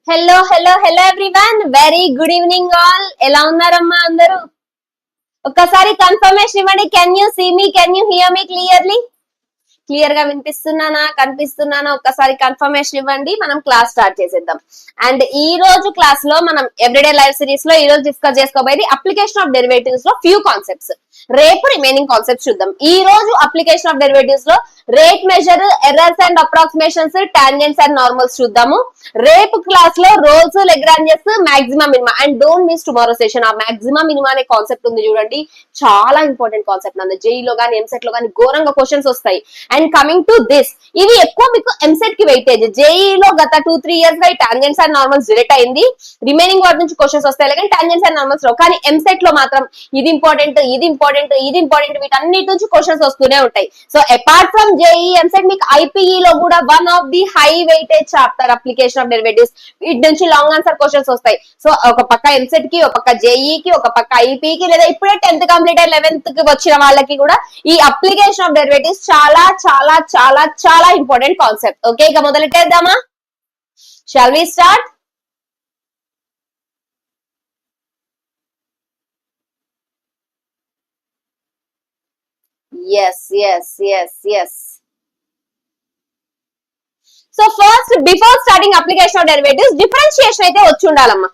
Hello hello hello everyone, very good evening all. ఎలా ఉన్నారమ్మా అందరూ? ఒక్కసారి కన్ఫర్మేషన్ ఇవ్వండి. Can you see me, can you hear me clearly? Clear గా వినిపిస్తున్నానా, కనిపిస్తున్నానా? ఒక్కసారి కన్ఫర్మేషన్ ఇవ్వండి. మనం క్లాస్ స్టార్ట్ చేసేద్దాం. అండ్ ఈ రోజు క్లాస్ లో మనం ఎవ్రీడే లైవ్ సిరీస్ లో ఈ రోజు డిస్కస్ చేసుకోబోయేది అప్లికేషన్ ఆఫ్ డెరివేటివ్స్ లో ఫ్యూ కాన్సెప్ట్స్. రేపు రిమైనింగ్ కాన్సెప్ట్స్ చూద్దాం. ఈ రోజు అప్లికేషన్ ఆఫ్ డెరివేటివ్స్ లో rate measure, errors and approximations, tangents and normals చూద్దాము. రేపు క్లాస్ లో Rolle's, Lagrange's, maximum minima. And don't miss tomorrow session. ఆ మాక్సిమం మినిమా అనే కాన్సెప్ట్ ఉంది చూడండి, చాలా ఇంపార్టెంట్ కాన్సెప్ట్. నన్ను జేఈలో కానీ ఎంసెట్ లో కానీ ఘోరంగా క్వశ్చన్స్ వస్తాయి. అండ్ కమింగ్ టు దిస్, ఇవి ఎక్కువ మీకు ఎంసెట్ కి వెయిటేజ్. జేఈలో గత 2-3 years గా ఈ టాంజెంట్స్ అండ్ నార్మల్స్ డిలీట్ అయింది. రిమైనింగ్ వాటి నుంచి క్వశ్చన్స్ వస్తాయి కానీ టాంజెంట్స్ అండ్ నార్మల్స్ లో. కానీ ఎంసెట్ లో మాత్రం ఇది ఇంపార్టెంట్, ఇది ఇంపార్టెంట్, ఇది ఇంపార్టెంట్, వీటన్నిటి నుంచి క్వశ్చన్స్ వస్తూనే ఉంటాయి. So apart from JEE EAMCET, మీకు ఐపీఈ లో కూడా one of the high weightage chapter application of derivatives. వీటి నుంచి లాంగ్ ఆన్సర్ క్వశ్చన్స్ వస్తాయి. సో ఒక పక్క ఎంసెట్ కి, ఒక పక్క జేఈకి, ఒక పక్క ఐపీకి, లేదా ఇప్పుడే 10th కంప్లీట్ అయ్యి 11th కి వచ్చిన వాళ్ళకి కూడా ఈ అప్లికేషన్ ఆఫ్ డెరివేటివ్స్ చాలా చాలా చాలా చాలా ఇంపార్టెంట్ కాన్సెప్ట్. ఓకే, ఇక మొదలెట్టేద్దామా? Shall we start? Yes. So first, before starting application of derivatives, differentiation అయితే వచ్చి ఉండాలమ్మా.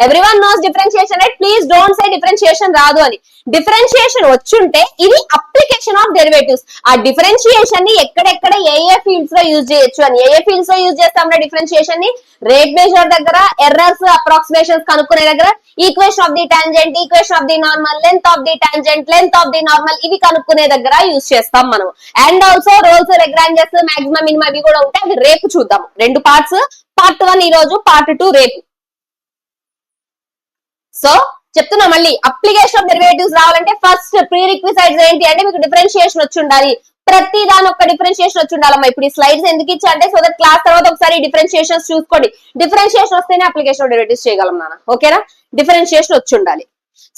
Everyone knows differentiation, right? Please don't say differentiation రాదు అని. డిఫరెన్షియేషన్ వచ్చుంటే ఇది అప్లికేషన్ ఆఫ్ డెరివేటివ్స్. ఆ డిఫరెన్షియేషన్ ని ఎక్కడెక్కడ ఏ ఫీల్డ్స్ లో యూజ్ చేయొచ్చు అని. ఏ ఫీల్డ్స్ లో యూజ్ చేస్తాం డిఫరెన్షియేషన్ ని? రేట్ మెజర్ దగ్గర, ఎర్రర్స్, అప్రాక్సిమేషన్స్ కనుక్కునే దగ్గర, equation of the tangent, equation of the normal, length of the tangent, length of the normal, ఇవి కనుక్కునే దగ్గర యూజ్ చేస్తాం మనం. And also Rolle's, Lagrange's, maximum minimum ఇవి కూడా ఉంటాయి. అవి రేపు చూద్దాం. 2 పార్ట్స్, పార్ట్ 1 ఈ రోజు, పార్ట్ 2 రేపు. సో చెప్తున్నా మళ్ళీ, అప్లికేషన్ ఆఫ్ డెరివేటివ్స్ రావాలంటే ఫస్ట్ ప్రీ రిక్విజైట్స్ ఏంటి అంటే మీకు డిఫరెన్షియేషన్ వచ్చి ఉండాలి. ప్రతి దాని ఒక్క డిఫరెన్షియేషన్ వచ్చి ఉండాలమ్మా. ఇప్పుడు ఈ స్లైడ్స్ ఎందుకు ఇచ్చా అంటే సో దట్ క్లాస్ తర్వాత ఒకసారి డిఫరెన్షియేషన్స్ చూసుకోండి. డిఫరెన్షియేషన్ వస్తేనే అప్లికేషన్ ఆఫ్ డెరివేటివ్స్ చేయగలం నాన్న. ఓకేనా? డిఫరెన్షియేషన్ వచ్చి ఉండాలి.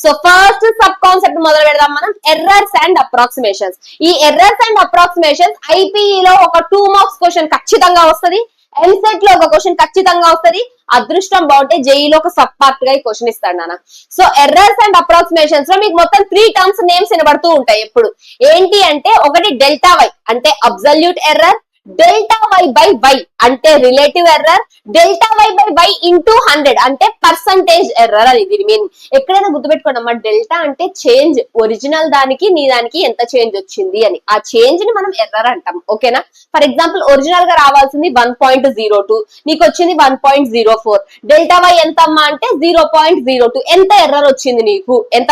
సో ఫస్ట్ సబ్ కాన్సెప్ట్ మొదలు పెడదాం మనం, ఎర్రర్స్ అండ్ అప్రాక్సిమేషన్స్. ఈ ఎర్రర్స్ అండ్ అప్రాక్సిమేషన్స్ ఐపీఈ లో ఒక 2 marks క్వశ్చన్ ఖచ్చితంగా వస్తుంది. ఎంసెట్ లో ఒక క్వశ్చన్ ఖచ్చితంగా వస్తుంది. అదృష్టం బాగుంటే జేఈలో ఒక సబ్ పార్ట్ గా ఈ క్వశ్చన్ ఇస్తాడు నాన్న. సో ఎర్రర్స్ అండ్ అప్రాక్సిమేషన్స్ లో మీకు మొత్తం 3 terms నేమ్స్ వినబడుతూ ఉంటాయి ఎప్పుడు. ఏంటి అంటే, ఒకటి డెల్టా వై అంటే absolute error, delta y by y అంటే relative error, delta y by y into 100 అంటే పర్సంటేజ్ ఎర్రర్ అని దీని మీన్. ఎక్కడైనా గుర్తుపెట్టుకోండి అమ్మా, డెల్టా అంటే చేంజ్, ఒరిజినల్ దానికి నీ దానికి ఎంత చేంజ్ వచ్చింది అని. ఆ చేంజ్ ని మనం ఎర్రర్ అంటాం. ఓకేనా? ఫర్ ఎగ్జాంపుల్, ఒరిజినల్ గా రావాల్సింది 1.02, నీకు వచ్చింది 1.04. డెల్టా వై ఎంత అమ్మా అంటే 0.02. ఎంత ఎర్రర్ వచ్చింది నీకు? ఎంత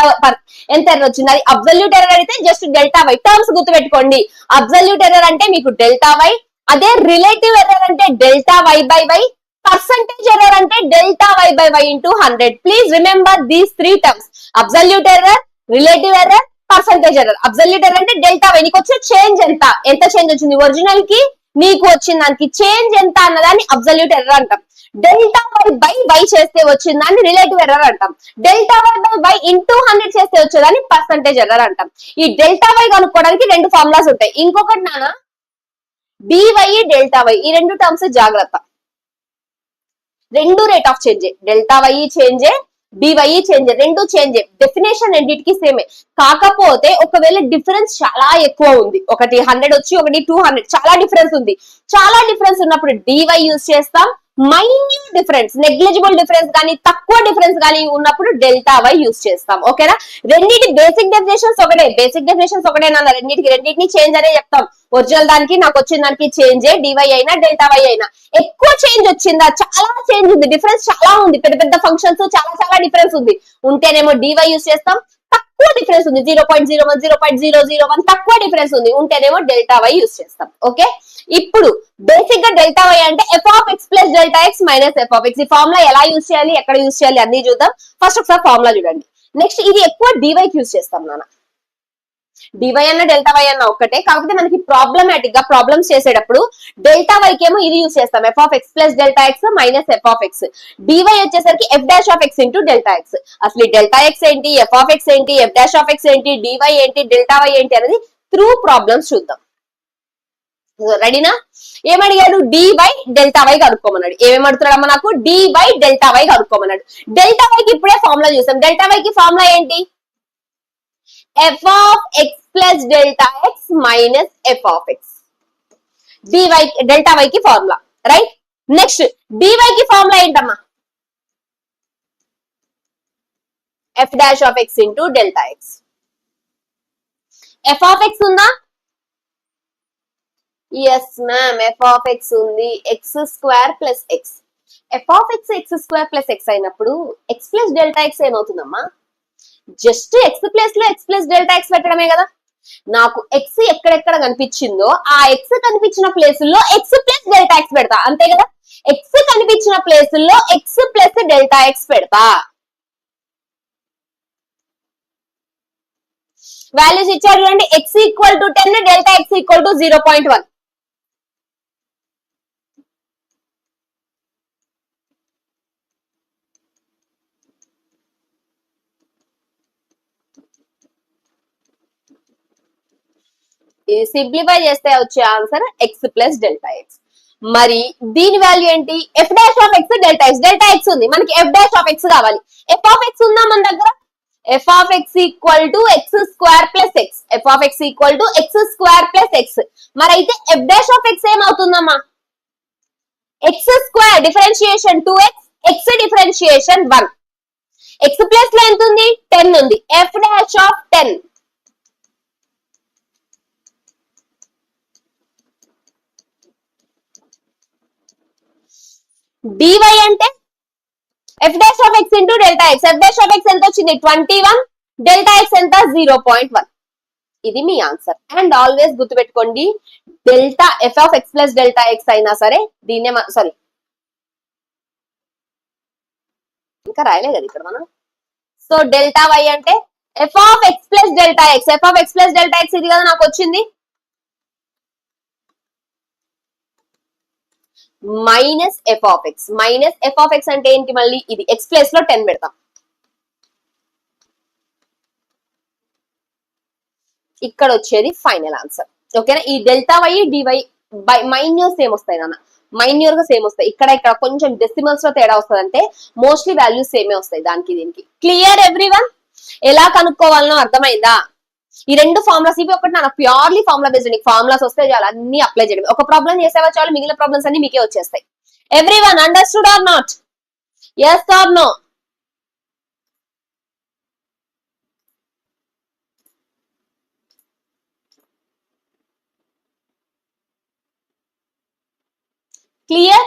ఎర్రర్ వచ్చింది? అది అబ్సల్యూట్ ఎర్రర్ అయితే జస్ట్ డెల్టా వై. టర్మ్స్ గుర్తుపెట్టుకోండి. అబ్సల్యూట్ ఎర్రర్ అంటే మీకు డెల్టా వై, అదే రిలేటివ్ ఎర్రర్ అంటే delta y by y, percentage error అంటే delta y by y into 100. Please remember these 3 terms: absolute error, relative error, percentage error. Absolute error అంటే delta y, నీకు వచ్చే change ఎంత change వచ్చింది original కి నీకు వచ్చిన దానికి చేంజ్ ఎంత అన్నదాన్ని అబ్సల్యూట్ ఎర్రర్ అంటాం. డెల్టా వై బై వై చేస్తే వచ్చిందాన్ని రిలేటివ్ ఎర్రర్ అంటాం. Delta y by y into 100 చేస్తే వచ్చేదాన్ని పర్సంటేజ్ ఎర్రర్ అంటాం. ఈ డెల్టా వై కనుక్కోవడానికి 2 ఫార్ములాస్ ఉంటాయి. ఇంకొకటి నాన్న డివై, డెల్టా వై, ఈ 2 టర్మ్స్ జాగ్రత్త. 2 rate of change, delta y change, dy change, 2 change. Definition రెండింటికి సేమే. కాకపోతే ఒకవేళ డిఫరెన్స్ చాలా ఎక్కువ ఉంది, ఒకటి 100 వచ్చి ఒకటి 200, చాలా డిఫరెన్స్ ఉంది. చాలా డిఫరెన్స్ ఉన్నప్పుడు డివై యూజ్ చేస్తాం. మైన్యూట్ డిఫరెన్స్, నెగ్లిజిబుల్ డిఫరెన్స్ కానీ తక్కువ డిఫరెన్స్ కానీ ఉన్నప్పుడు డెల్టా వై యూజ్ చేస్తాం. ఓకేనా? రెండింటి బేసిక్ డెఫినేషన్స్ ఒకటే, బేసిక్ డెఫినేషన్స్ ఒకటే నాన్న. రెండింటిని చేంజ్ అనే చెప్తాం. ఒరిజినల్ దానికి నాకు వచ్చిన దానికి చేంజ్, డివై అయినా డెల్టా వై అయినా. ఎక్కువ చేంజ్ వచ్చిందా, చాలా చేంజ్ ఉంది, డిఫరెన్స్ చాలా ఉంది, పెద్ద పెద్ద ఫంక్షన్స్ చాలా చాలా డిఫరెన్స్ ఉంది ఉంటేనేమో డివై యూజ్ చేస్తాం. తక్కువ డిఫరెన్స్ ఉంది, 0.01, 0.001 తక్కువ డిఫరెన్స్ ఉంది ఉంటేనేమో డెల్టా వై యూజ్ చేస్తాం. ఓకే, ఇప్పుడు బేసిక్ గా డెల్టా వై అంటే F of x plus delta x minus f of X. ఈ ఫార్ములా ఎలా యూజ్ చేయాలి, ఎక్కడ యూజ్ చేయాలి అన్ని చూద్దాం. ఫస్ట్ ఒకసారి ఫార్ములా చూడండి. నెక్స్ట్, ఇది ఎక్కువ డివై యూజ్ చేస్తాం నాన్న. డివై అన్న డెల్టా వై అన్న ఒక్కటే, కాకపోతే మనకి ప్రాబ్లమాటిక్ గా ప్రాబ్లమ్స్ చేసేటప్పుడు డెల్టా వైకి ఏమో ఇది యూజ్ చేస్తాం, f of x plus delta x minus f of x. Dy వచ్చేసరికి f dash of x into delta x. అసలు డెల్టా ఎక్స్ ఏంటి, ఎఫ్ ఆఫ్ ఎక్స్ ఏంటి, ఎఫ్ డాష్ ఆఫ్ ఎక్స్ ఏంటి, డివై ఏంటి, డెల్టా వై ఏంటి అనేది through problems చూద్దాం. రెడీనా? ఏమడిగాడు? dy డెల్టా వై కనుక్కోమన్నాడు. ఏమేమి అడుగుతున్నాడమ్మా? నాకు dy డెల్టా వై కనుక్కోమన్నాడు. డెల్టా వైకి ఇప్పుడే ఫార్ములా చూసాం. డెల్టా వైకి ఫార్ములా ఏంటి? f of x plus delta x minus f of x. dy delta వైకి ఫార్ములా, రైట్? నెక్స్ట్ dy కి ఫార్ములా ఏంటమ్మా? f dash of x into delta x. f of x ఉందా? Yes ma'am, f of x ఉంది. x square plus x. f of x square plus x అయినప్పుడు x plus delta x ఏమవుతుందమ్మా? Just x plus లో x plus delta x పెట్టడమే కదా. నాకు x ఎక్కడెక్కడ కనిపించిందో ఆ x కనిపించిన ప్లేసుల్లో x ప్లస్ డెల్టా x పెడతా, అంతే కదా. x కనిపించిన ప్లేసుల్లో x ప్లస్ డెల్టా x పెడతా. వాల్యూస్ ఇచ్చారు చూడండి. x equal to 10, delta x equal to 0.1. ఇది సింప్లిఫై చేస్తే వచ్చే answer x plus delta x. మరి దీని వాల్యూ ఏంటి? f dash of x delta x. Delta x ఉంది, మనకి f డాష్ ఆఫ్ x కావాలి. f ఆఫ్ x ఉందా మన దగ్గర? f of x equal to x square plus x. f of x equal to x square plus x. మరి అయితే f dash of x ఏమవుతుందమ్మా? x square differentiation 2x, x differentiation 1. x plus లో ఎంత ఉంది? 10 ఉంది. f dash of 10. dy అంటే f dash of x into delta x. f dash of x ఎంత వచ్చింది? 21. Delta x ఎంత? 0.1. ఇది మీ ఆన్సర్. అండ్ ఆల్వేస్ గుర్తుపెట్టుకోండి, delta f of x plus delta x అయినా సరే దీన్నే, సారీ ఇంకా రాయలే కదా ఇక్కడ మనం. సో డెల్టా y అంటే f of x plus delta x. f of x plus delta x ఇది కదా నాకు వచ్చింది. Minus f of X. Minus f of x అంటే ఏంటి? మళ్ళీ ఇది ఎక్స్ ప్లేస్ లో 10 పెడతాం. ఇక్కడ వచ్చేది ఫైనల్ ఆన్సర్. ఓకేనా? ఈ డెల్టా వై డివై బై మైన్యూర్ సేమ్ వస్తాయి నాన్న, మైన్యూర్ గా సేమ్ వస్తాయి. ఇక్కడ ఇక్కడ కొంచెం డెసిమల్స్ లో తేడా వస్తుంది, అంటే మోస్ట్లీ వాల్యూస్ సేమే వస్తాయి దానికి దీనికి. Clear everyone? ఎలా కనుక్కోవాలనో అర్థమైందా? ఈ రెండు ఫార్ములాస్ ఇవి ఒకటి నాకు ప్యూర్లీ ఫార్ములా బేస్డ్. ఫార్ములాస్ వస్తే చాలు అన్ని అప్లై చేయడం. ఒక ప్రాబ్లం చేసేవా చాలు, మిగిలిన ప్రాబ్లమ్స్ అన్ని మీకే వచ్చేస్తాయి. Everyone understood or not? yes or no? clear?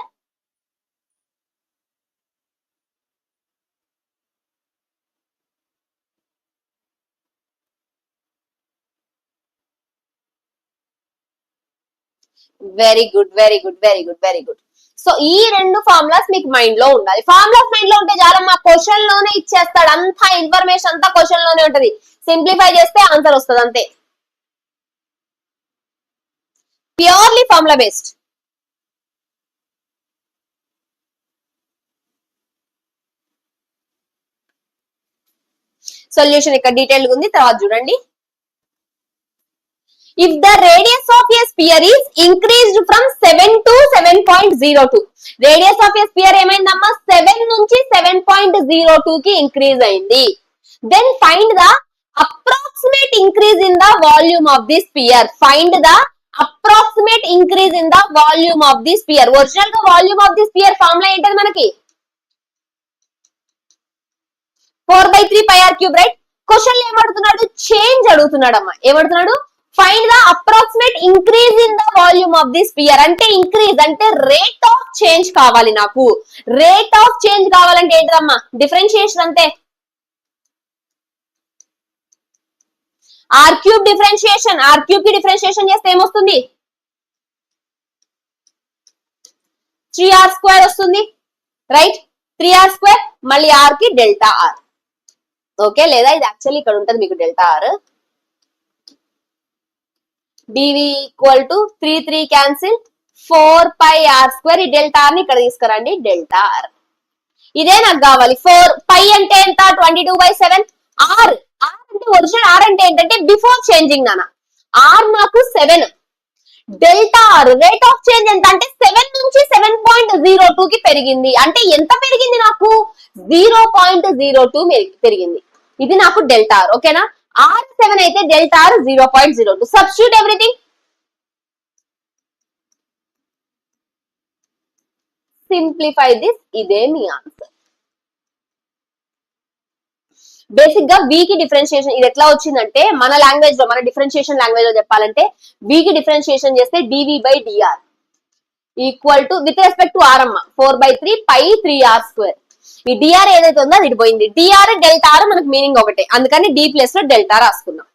Very good, very good, very good, very good. So ఈ రెండు ఫార్ములాస్ మీకు మైండ్ లో ఉండాలి. ఫార్ములాస్ మైండ్ లో ఉంటే చాలా, మా క్వశ్చన్ లోనే ఇచ్చేస్తాడు. అంతా ఇన్ఫర్మేషన్ అంతా క్వశ్చన్ లోనే ఉంటది. సింప్లిఫై చేస్తే ఆన్సర్ వస్తుంది అంతే. Purely formula based. సొల్యూషన్ ఇక్కడ డీటెయిల్ ఉంది, తర్వాత చూడండి. If the radius of a sphere is increased from 7 to 7.02, radius of a sphere ఏమైందమ్మా? 7 నుంచి 7.02 కి ఇంక్రీజ్ అయింది. Then find the approximate increase in the volume of the sphere. Find the approximate increase in the volume of the sphere. Original గా volume of the sphere formula ఏంటది మనకి? 4/3 pi r cube, రైట్? Question ఏమడుగుతున్నాడు? Change అడుగుతున్నాడు అమ్మా. ఏమడుగుతున్నాడు? Find the approximate increase in the volume of the sphere. అంటే increase అంటే రేట్ ఆఫ్ చేంజ్ కావాలి నాకు. రేట్ ఆఫ్ చేంజ్ కావాలంటే ఏంటమ్మా? డిఫరెన్షియేషన్ అంతే. R cube differentiation, r cube కి డిఫరెన్షియేషన్ చేస్తే ఏమొస్తుంది? 3r² వస్తుంది, రైట్? 3r², మళ్ళీ ఆర్ కి డెల్టా ఆర్. ఓకే, లేదా ఇది యాక్చువల్లీ ఇక్కడ ఉంటుంది మీకు delta r. dv equal to 3 cancel, 4 pi r². ఈ డెల్టా ఆర్ ని ఇక్కడ తీసుకురండి, డెల్టా ఆర్. ఇదే నాకు కావాలి. 4 పై అంటే ఎంత? 22/7. ఆర్, ఆర్ అంటే ఒరిజినల్ ఆర్ అంటే ఏంటంటే బిఫోర్ చేంజింగ్ నాన్న. ఆర్ నాకు 7, delta r rate of change ఎంత అంటే 7 నుంచి 7.02 కి పెరిగింది. అంటే ఎంత పెరిగింది నాకు 0.02 పెరిగింది. ఇది నాకు డెల్టా ఆర్. ఓకేనా? R7 అయితే delta r 0.02. Substitute everything. Simplify this. ఇదే మీ ఆన్సర్. బేసిక్ గా వి కి డిఫరెన్షియేషన్ ఇది ఎట్లా వచ్చిందంటే మన లాంగ్వేజ్ లో, మన డిఫరెన్షియేషన్ లాంగ్వేజ్ లో చెప్పాలంటే వి కి డిఫరెన్షియేషన్ చేస్తే dv by dr equal to with respect to r అమ్మ 4/3 పై 3r². ఈ డిఆర్ ఏదైతే ఉందో అది పోయింది. డిఆర్ డెల్టా ఆర్ మనకు మీనింగ్ ఒకటే, అందుకని డి ప్లస్ లో డెల్టా రాసుకున్నాం.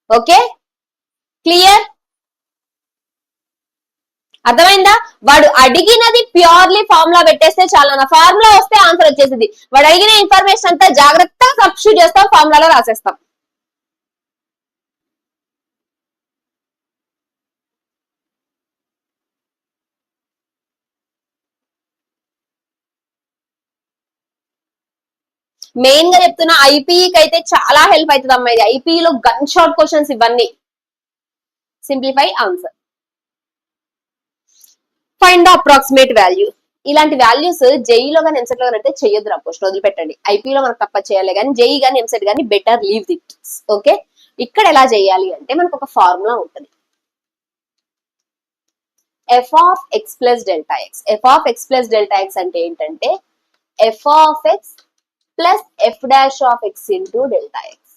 Okay, clear? అర్థమైందా? వాడు అడిగినది ప్యూర్లీ ఫార్ములా పెట్టేస్తే చాలా, ఫార్ములా వస్తే ఆన్సర్ వచ్చేసింది. వాడు అడిగిన ఇన్ఫర్మేషన్ అంతా జాగ్రత్తగా సబ్స్టిట్యూట్ చేస్తాం, ఫార్ములాలో రాసేస్తాం. మెయిన్ గా చెప్తున్నా ఐపీఈకి అయితే చాలా హెల్ప్ అవుతుంది అమ్మా. ఇది ఐపీఈలో గన్ షాట్ క్వశ్చన్స్ ఇవన్నీ. Simplify answer. Find the approximate value. ఇలాంటి వాల్యూస్ జేఈలో కానీ ఎంసెట్ లో కానీ అయితే చెయ్యొద్దు రా, పోస్ట్ వదిలిపెట్టండి. ఐపీలో మనకు తప్ప చేయాలి కానీ జేఈ కానీ ఎంసెట్ కానీ బెటర్ లీవ్ దిట్. ఓకే, ఇక్కడ ఎలా చేయాలి అంటే మనకు ఒక ఫార్ములా ఉంటుంది. F of x plus delta X. F of x plus delta x అంటే ఏంటంటే F of x plus f dash of x into delta X.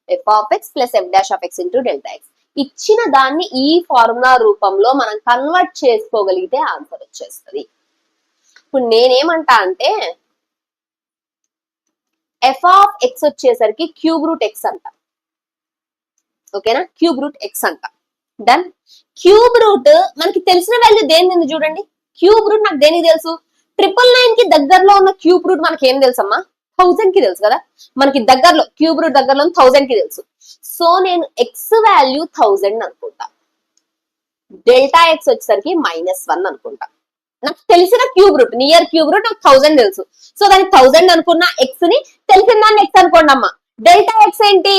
F of x plus f dash of x into delta X. ఇచ్చిన దాన్ని ఈ formula రూపంలో మనం convert చేసుకోగలిగితే answer వచ్చేస్తుంది. ఇప్పుడు నేనేమంటా అంటే ఎఫ్ ఆఫ్ ఎక్స్ వచ్చేసరికి క్యూబ్ రూట్ ఎక్స్ అంట. ఓకేనా? క్యూబ్ రూట్ ఎక్స్ అంట. డన్. క్యూబ్ రూట్ మనకి తెలిసిన వాల్యూ దేని చూడండి. క్యూబ్ రూట్ నాకు దేనికి తెలుసు? 999 కి దగ్గరలో ఉన్న క్యూబ్ రూట్ మనకి ఏం తెలుసమ్మా? 1000 కి తెలుసు కదా. మనకి దగ్గరలో క్యూబ్ రూట్ దగ్గరలో 1000 కి తెలుసు. సో నేను ఎక్స్ వాల్యూ 1000 అనుకుంటా. డెల్టా ఎక్స్ వచ్చేసరికి -1 అనుకుంటా. నాకు తెలిసిన cube root, near cube root నాకు 1000 తెలుసు. సో దానికి 1000 అనుకున్న ఎక్స్ ని, తెలిసిన దాన్ని ఎక్స్ అనుకోండి అమ్మా. డెల్టా ఎక్స్ ఏంటి?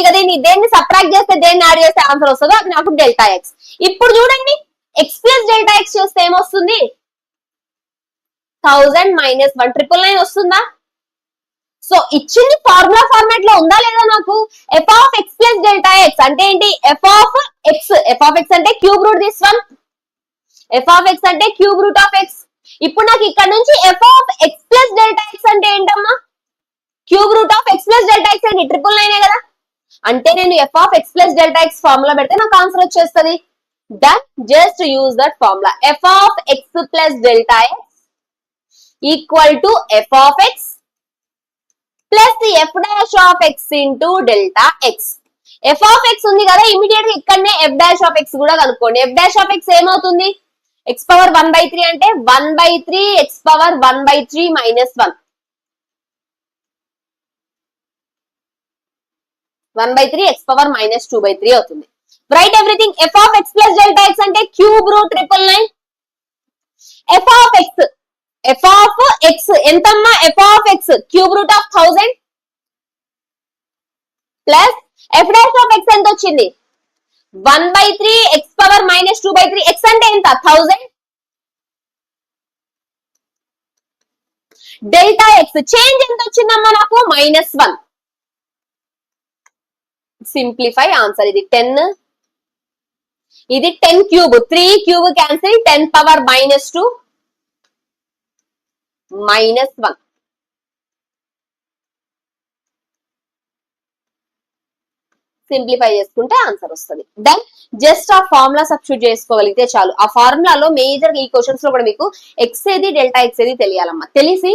దేన్ని సబ్ట్రాక్ట్ చేస్తే దేన్ని యాడ్ చేస్తే ఆన్సర్ వస్తుందో అది నాకు డెల్టా ఎక్స్. ఇప్పుడు చూడండి, ఎక్స్ ప్లస్ డెల్టా ఎక్స్ చేస్తే ఏమొస్తుంది? 1000 - 1 999 వస్తుందా? సో ఇచ్చింది ఫార్ములా ఫార్మాట్ లో ఉందా లేదా? నాకు f of x plus delta x అంటే ఏంటి? F of x. F of x అంటే cube root this one. F of x అంటే క్యూబ్ రూట్ ఆఫ్ ఎక్స్. ఇప్పుడు నాకు ఇక్కడ నుంచి f of x plus delta x అంటే ఏంటమ్మా? Cube root of x plus delta x అంటే 999 కదా. అంటే నేను f of x plus delta x formula పెడితే నాకు ఆన్సర్ వచ్చేస్తుంది. That just use that formula. F of x plus delta X equal to F of x plus f dash of x into delta X. F of X ఉంది కదా, immediate గా ఇక్కడనే F dash of X కూడా కనుక్కోండి. F dash of X ఏమవుతుంది? X power 1/3 అంటే 1/3 X power 1/3 - 1. 1/3 X power -2/3 అవుతుంది. Right everything. F of x plus delta x అంటే cube root 999. F of x, f of x ఎంతమ్మా? F of x cube root of 1000 plus f dash of x ఎంత వచ్చింది? 1/3 X power -2/3. X అంటే ఎంత? 1000. Delta X change ఎంత వచ్చిందమ్మా నాకు? -1. Simplify answer. ఇది 10, ఇది 10 cube. 3 cube cancel, 10 power -2 -1. Simplify చేసుకుంటే ఆన్సర్ వస్తుంది. దెన్ జస్ట్ ఆ ఫార్ములా సబ్స్టిట్యూట్ చేసుకోగలిగితే చాలు. ఆ ఫార్ములాలో మేజర్ ఈ క్వశ్చన్స్ లో కూడా మీకు ఎక్స్ ఏది డెల్టా ఎక్స్ ఏది తెలియాలమ్మా. తెలిసి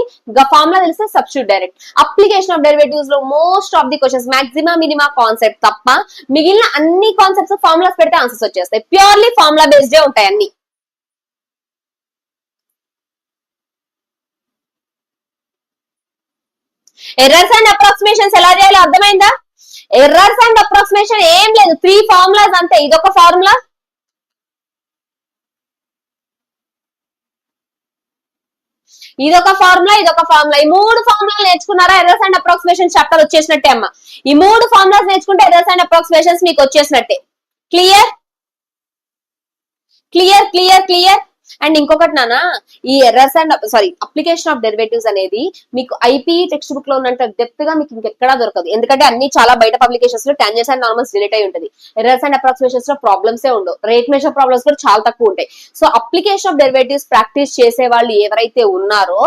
ఫార్ములా తెలిస్తే substitute direct. Application of derivatives లో most of the questions maximum minima concept తప్ప మిగిలిన అన్ని కాన్సెప్ట్స్ ఫార్ములాస్ పెడితే ఆన్సర్స్ వచ్చేస్తాయి. ప్యూర్లీ ఫార్ములా బేస్డే ఉంటాయి అన్ని. ఎర్రర్స్ అండ్ అప్రాక్సిమేషన్స్ ఎలా చేయాలో అర్థమైందా? ఎర్రర్స్ అండ్ అప్రాక్సిమేషన్ ఏం లేదు, 3 ఫార్ములాస్ అంతే. ఇదొక ఫార్ములా, ఇదొక ఫార్ములా, ఇదొక ఫార్ములా. ఈ 3 ఫార్ములాలు నేర్చుకున్నారా ఎర్రర్స్ అండ్ అప్రాక్సిమేషన్ చాప్టర్ వచ్చేసినట్టే అమ్మా. ఈ 3 ఫార్ములాస్ నేర్చుకుంటే ఎర్రర్స్ అండ్ అప్రాక్సిమేషన్స్ మీకు వచ్చేసినట్టే. Clear? Clear clear clear. And ఇంకొకటి నాన్న, ఈ errors and application of derivatives అనేది మీకు ఐపీ టెక్స్ట్ బుక్ లో ఉన్నంత డెప్త్ గా మీకు ఇంకెక్కడా దొరకదు. ఎందుకంటే అన్ని చాలా బయట పబ్లికేషన్స్ లో టాంజెంట్స్ అండ్ నార్మల్స్ రిలేట్ అయి ఉంటుంది. ఎర్రర్స్ అండ్ అప్రాక్సిమేషన్స్ లో ప్రాబ్లమ్స్ ఉండవు, రేట్ మెజర్ ప్రాబ్లమ్స్ కూడా చాలా తక్కువ ఉంటాయి. So application of derivatives practice చేసే వాళ్ళు ఎవరైతే ఉన్నారో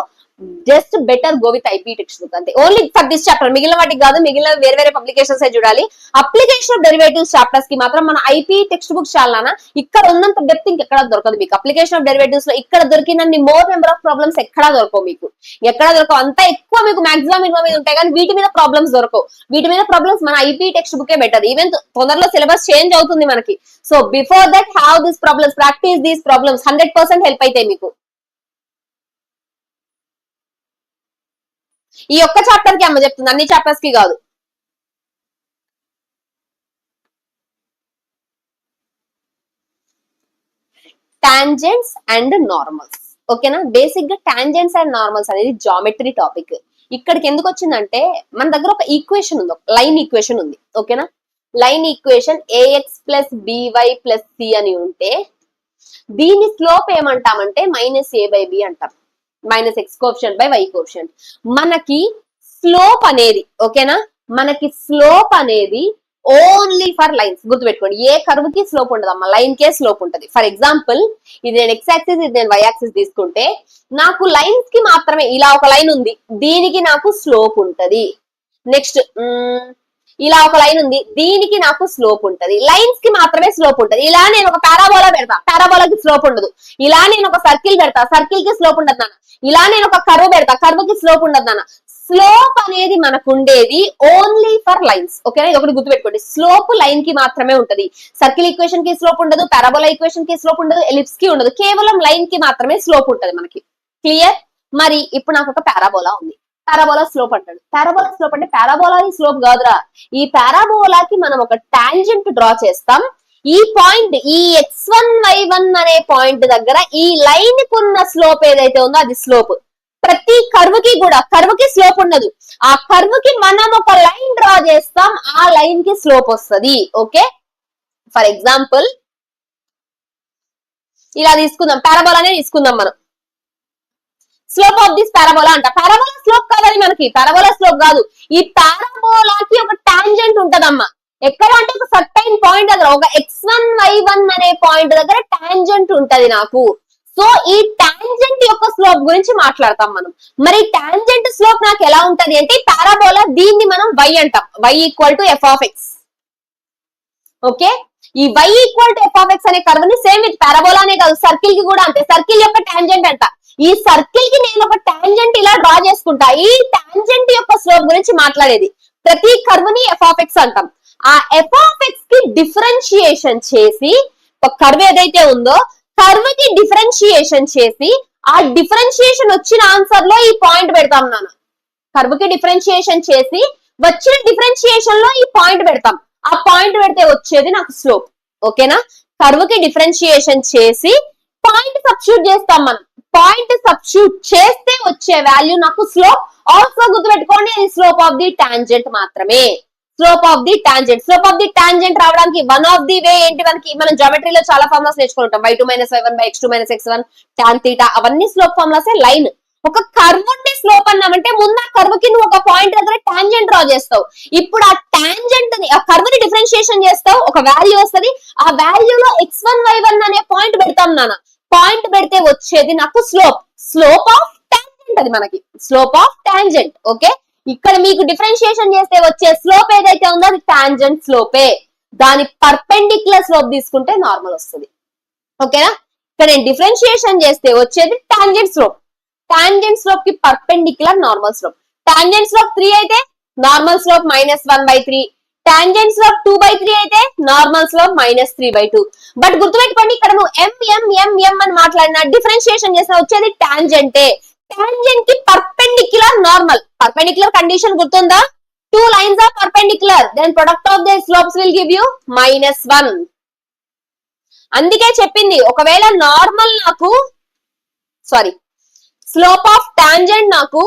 just better go with IP text book అంతే. ఓన్లీ ఫర్ దిస్ చాప్టర్, మిగిలిన వాటికి కాదు, మిగిలిన వేరే వేరే పబ్లికేషన్స్ చూడాలి. అప్లికేషన్ ఆఫ్ డెరివేటివ్స్ చాప్టర్స్ కి మాత్రం మన ఐపీ టెక్స్ట్ బుక్ చాలా ఇక్కడ ఉన్నంత డెప్త్ ఇంకెక్కడ దొరకదు మీకు. అప్లికేషన్ ఆఫ్ డెరివేటివ్స్ లో ఇక్కడ దొరికినన్ని మోర్ నెంబర్ ఆఫ్ ప్రాబ్లమ్స్ ఎక్కడా దొరకవు మీకు, ఎక్కడా దొరకవు. అంతా ఎక్కువ మీకు మాక్సిమం ఇన్వో మీద ఉంటాయి కానీ వీటి మీద ప్రాబ్లమ్స్ దొరకవు. వీటి మీద ప్రాబ్లమ్స్ మన IP text book better. Even తొందరలో సిలబస్ చేంజ్ అవుతుంది మనకి. So before that have this problems, practice these problems, 100% help అవుతాయి మీకు. ఈ ఒక్క చాప్టర్ కి అమ్మ చెప్తుంది, అన్ని చాప్టర్స్ కి కాదు. టాంజెంట్స్ అండ్ నార్మల్స్, ఓకేనా. బేసిక్ గా టాంజెంట్స్ అండ్ నార్మల్స్ అనేది జామెట్రీ టాపిక్. ఇక్కడికి ఎందుకు వచ్చిందంటే మన దగ్గర ఒక ఈక్వేషన్ ఉంది, ఒక లైన్ ఈక్వేషన్ ఉంది, ఓకేనా. Line equation a x plus b y plus c అని ఉంటే దీని స్లోప్ ఏమంటామంటే -a/b అంటాం. -x coefficient by y coefficient. మనకి స్లోప్ అనేది, ఓకేనా, మనకి స్లోప్ అనేది ఓన్లీ ఫర్ లైన్స్. గుర్తుపెట్టుకోండి, ఏ కర్వ్ కి స్లోప్ ఉండదు అమ్మ, లైన్ కే స్లోప్ ఉంటది. ఫర్ ఎగ్జాంపుల్ ఇది నేను x యాక్సిస్, ఇది నేను y యాక్సిస్ తీసుకుంటే నాకు లైన్స్ కి మాత్రమే, ఇలా ఒక లైన్ ఉంది దీనికి నాకు స్లోప్ ఉంటది. నెక్స్ట్ ఇలా ఒక లైన్ ఉంది దీనికి నాకు స్లోప్ ఉంటది. లైన్స్ కి మాత్రమే స్లోప్ ఉంటది. ఇలా నేను ఒక పారాబోలా పెడతా, పారాబోలాకి స్లోప్ ఉండదు. ఇలా నేను ఒక సర్కిల్ పెడతా, సర్కిల్ కి స్లోప్ ఉండదు నాన్న. ఇలా నేను ఒక కర్వ్ పెడతా, కర్వ్ కి స్లోప్ ఉండదు నాన్న. స్లోప్ అనేది మనకు ఉండేది ఓన్లీ ఫర్ లైన్స్, ఓకేనా. ఇది ఒకటి గుర్తుపెట్టుకోండి, స్లోప్ లైన్ కి మాత్రమే ఉంటది. సర్కిల్ ఈక్వేషన్ కి స్లోప్ ఉండదు, పారాబోలా ఈక్వేషన్ కి స్లోప్ ఉండదు, ఎలిప్స్ కి ఉండదు. కేవలం లైన్ కి మాత్రమే స్లోప్ ఉంటది మనకి. క్లియర్. మరి ఇప్పుడు నాకు ఒక పారాబోలా ఉంది, పారాబోలా స్లోప్ అంటాడు. పారాబోలా స్లోప్ అంటే పారాబోలా స్లోప్ కాదురా, ఈ పారాబోలాకి మనం ఒక టాంజెంట్ డ్రా చేస్తాం. ఈ పాయింట్, ఈ x1 y1 అనే పాయింట్ దగ్గర ఈ లైన్ కున్న స్లోప్ ఏదైతే ఉందో అది స్లోప్. ప్రతి కర్వ్ కి కూడా, కర్వ్ కి స్లోప్ ఉండదు, ఆ కర్వ్ కి మనం ఒక లైన్ డ్రా చేస్తాం, ఆ లైన్ కి స్లోప్ వస్తుంది. ఓకే, ఫర్ ఎగ్జాంపుల్ ఇలా తీసుకుందాం, పారాబోలానే తీసుకుందాం మనం. స్లోప్ ఆఫ్ దిస్ పారాబోలా అంట. పారాబోలా స్లోప్ కాదని మనకి, పారాబోలా స్లోప్ కాదు. ఈ పారాబోలాకి ఒక టాంజెంట్ ఉంటదమ్మా. ఎక్కడ అంటే ఒక సర్టైన్ పాయింట్ దగ్గర, ఒక x1 y1 అనే పాయింట్ దగ్గర టాంజెంట్ ఉంటది నాకు. సో ఈ టాంజెంట్ యొక్క స్లోప్ గురించి మాట్లాడతాం మనం. మరి టాంజెంట్ స్లోప్ నాకు ఎలా ఉంటది అంటే, పారాబోలా దీన్ని మనం y అంటాం, y equal to f of x. Okay, ఈ y equal to f of x అనే కర్వ్ ని సేమ్ విత్ పారాబోలానే కాదు, సర్కిల్ కి కూడా అంతే. సర్కిల్ యొక్క టాంజెంట్ అంట. ఈ సర్కిల్ కి నేను ఒక టాంజెంట్ ఇలా డ్రా చేసుకుంటా. ఈ టాంజెంట్ యొక్క స్లోప్ గురించి మాట్లాడేది. ప్రతి కర్వ్ ని f ఆఫ్ x అంటాం. ఆ f ఆఫ్ x కి డిఫరెన్షియేషన్ చేసి, ఒక కర్వ్ ఏదైతే ఉందో కర్వ్ కి డిఫరెన్షియేషన్ చేసి, ఆ డిఫరెన్షియేషన్ వచ్చిన ఆన్సర్ లో ఈ పాయింట్ పెడతాం నాన్న. కర్వ్ కి డిఫరెన్షియేషన్ చేసి వచ్చిన డిఫరెన్షియేషన్ లో ఈ పాయింట్ పెడతాం. ఆ పాయింట్ పెడితే వచ్చేది నాకు స్లోప్. ఓకేనా, కర్వ్ కి డిఫరెన్షియేషన్ చేసి పాయింట్ సబ్స్టిట్యూట్ చేస్తాం మనం. పాయింట్ సబ్స్టిట్యూట్ చేస్తే వచ్చే వాల్యూ నాకు స్లోప్. ఆల్సో గుర్తుపెట్టుకోండి, అది స్లోప్ ఆఫ్ ది టాంజెంట్ మాత్రమే. Slope of the tangent, slope of the tangent రావడానికి వన్ ఆఫ్ ది వే ఏంటి, మనకి మనం జామెట్రీలో చాలా ఫార్ములాస్ నేర్చుకుంటాం. y2 - y1 x2 - x1 tan θ, అవన్నీ స్లోప్ ఫార్ములాసే. లైన్, ఒక కర్వ్ ఉంటే స్లోప్ అన్నామంటే ముందు ఆ కర్వ్ కి నువ్వు ఒక పాయింట్ దగ్గర టాంజెంట్ డ్రా చేస్తావు. ఇప్పుడు ఆ టాంజెంట్ ని, ఆ కర్వ్ ని డిఫరెన్షియేషన్ చేస్తావు, ఒక వాల్యూ వస్తుంది. ఆ వాల్యూలో x1 y1 అనే పాయింట్ పెడతాం నాన్న. పాయింట్ పెడితే వచ్చేది నాకు స్లోప్. స్లోప్ ఆఫ్ టాంజెంట్ అది మనకి, స్లోప్ ఆఫ్ టాంజెంట్. ఓకే, ఇక్కడ మీకు డిఫరెన్షియేషన్ చేస్తే వచ్చే స్లోప్ ఏదైతే ఉందో అది టాంజెంట్ స్లోపే. దాని పర్పెండిక్యులర్ స్లోప్ తీసుకుంటే నార్మల్ వస్తుంది. ఓకేనా, ఇక్కడ నేను డిఫరెన్షియేషన్ చేస్తే వచ్చేది టాంజెంట్ స్లోప్. టాంజెంట్ స్లోప్ కి perpendicular normal slope. Tangent slope 3 అయితే నార్మల్ స్లోప్ -1/3. టాంజెంట్ స్లోప్ 2/3 అయితే నార్మల్ స్లోప్ -3/2. బట్ గుర్తుపెట్టుకోండి, ఇక్కడ నువ్వు m అని మాట్లాడినా, డిఫరెన్షియేషన్ చేసినా వచ్చేది టాంజెంటే. టాంజెంట్ కి పర్పెండిక్యులర్ నార్మల్. పర్పెండిక్యులర్ కండిషన్ గుర్తుందా? 2 lines are perpendicular, then product of their slopes will give you -1. అందుకే చెప్పింది, ఒకవేళ నార్మల్ నాకు, సారీ, స్లోప్ ఆఫ్ టాంజెంట్ నాకు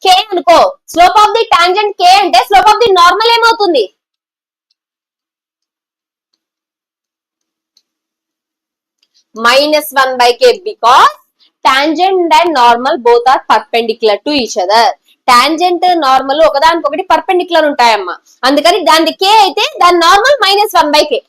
కే అనుకో, స్లోప్ ఆఫ్ ది టాంజెంట్ కే అంటే స్లోప్ ఆఫ్ ది నార్మల్ ఏమవుతుంది? -1/k because tangent and normal both are perpendicular to each other. Tangent normal ఒకదానికొకటి perpendicular ఉంటాయమ్మా, అందుకని దాని కే అయితే దాని నార్మల్ -1/k.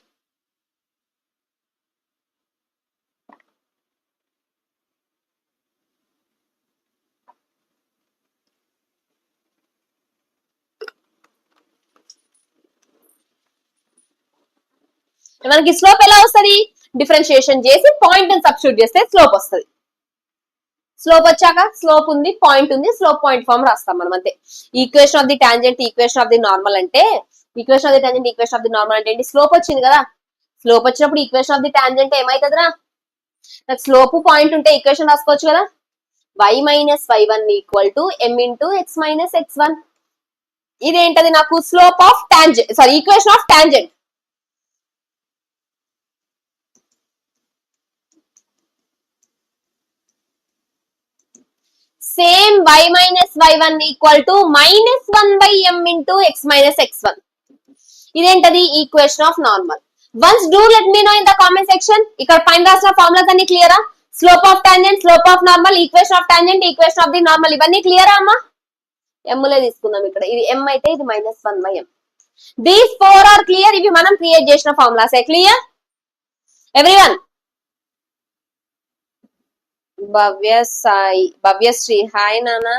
మనకి స్లోప్ ఎలా వస్తుంది? డిఫరెన్షియేషన్ చేసి పాయింట్ సబ్స్టిట్యూట్ చేస్తే స్లోప్ వస్తుంది. స్లోప్ వచ్చాక స్లోప్ ఉంది, పాయింట్ ఉంది, స్లోప్ పాయింట్ ఫామ్ రాస్తాం మనం అంతే. Equation of the tangent, equation of the normal అంటే, equation of the tangent, equation of the normal అంటే ఏంటి? స్లోప్ వచ్చింది కదా, స్లోప్ వచ్చినప్పుడు ఈక్వేషన్ ఆఫ్ ది టాంజెంట్ ఏమైతుందిరా? నాకు స్లోప్ పాయింట్ ఉంటే ఈక్వేషన్ రాసుకోవచ్చు కదా, y minus y1 equal to m into x minus x1. ఇదేంటది? నాకు slope of tangent, sorry equation of tangent. Same y minus y1 equal to -1/m into x minus x1. ఇదేంటది? Equation of normal. Once do let me know in the comment section. ఇక్కడ పైన రాసిన formulas అన్ని క్లియరా? Slope of tangent, slope of normal, equation of tangent, equation of the normal, ఇవన్నీ క్లియరా అమ్మా? ఎమ్ములే తీసుకుందాం ఇక్కడ, ఇది m అయితే ఇది -1/m. These 4 are clear. ఇవి మనం క్రియేట్ చేసిన formulas. Clear everyone? Bhavya Sai, Bhavyasri hi నానా.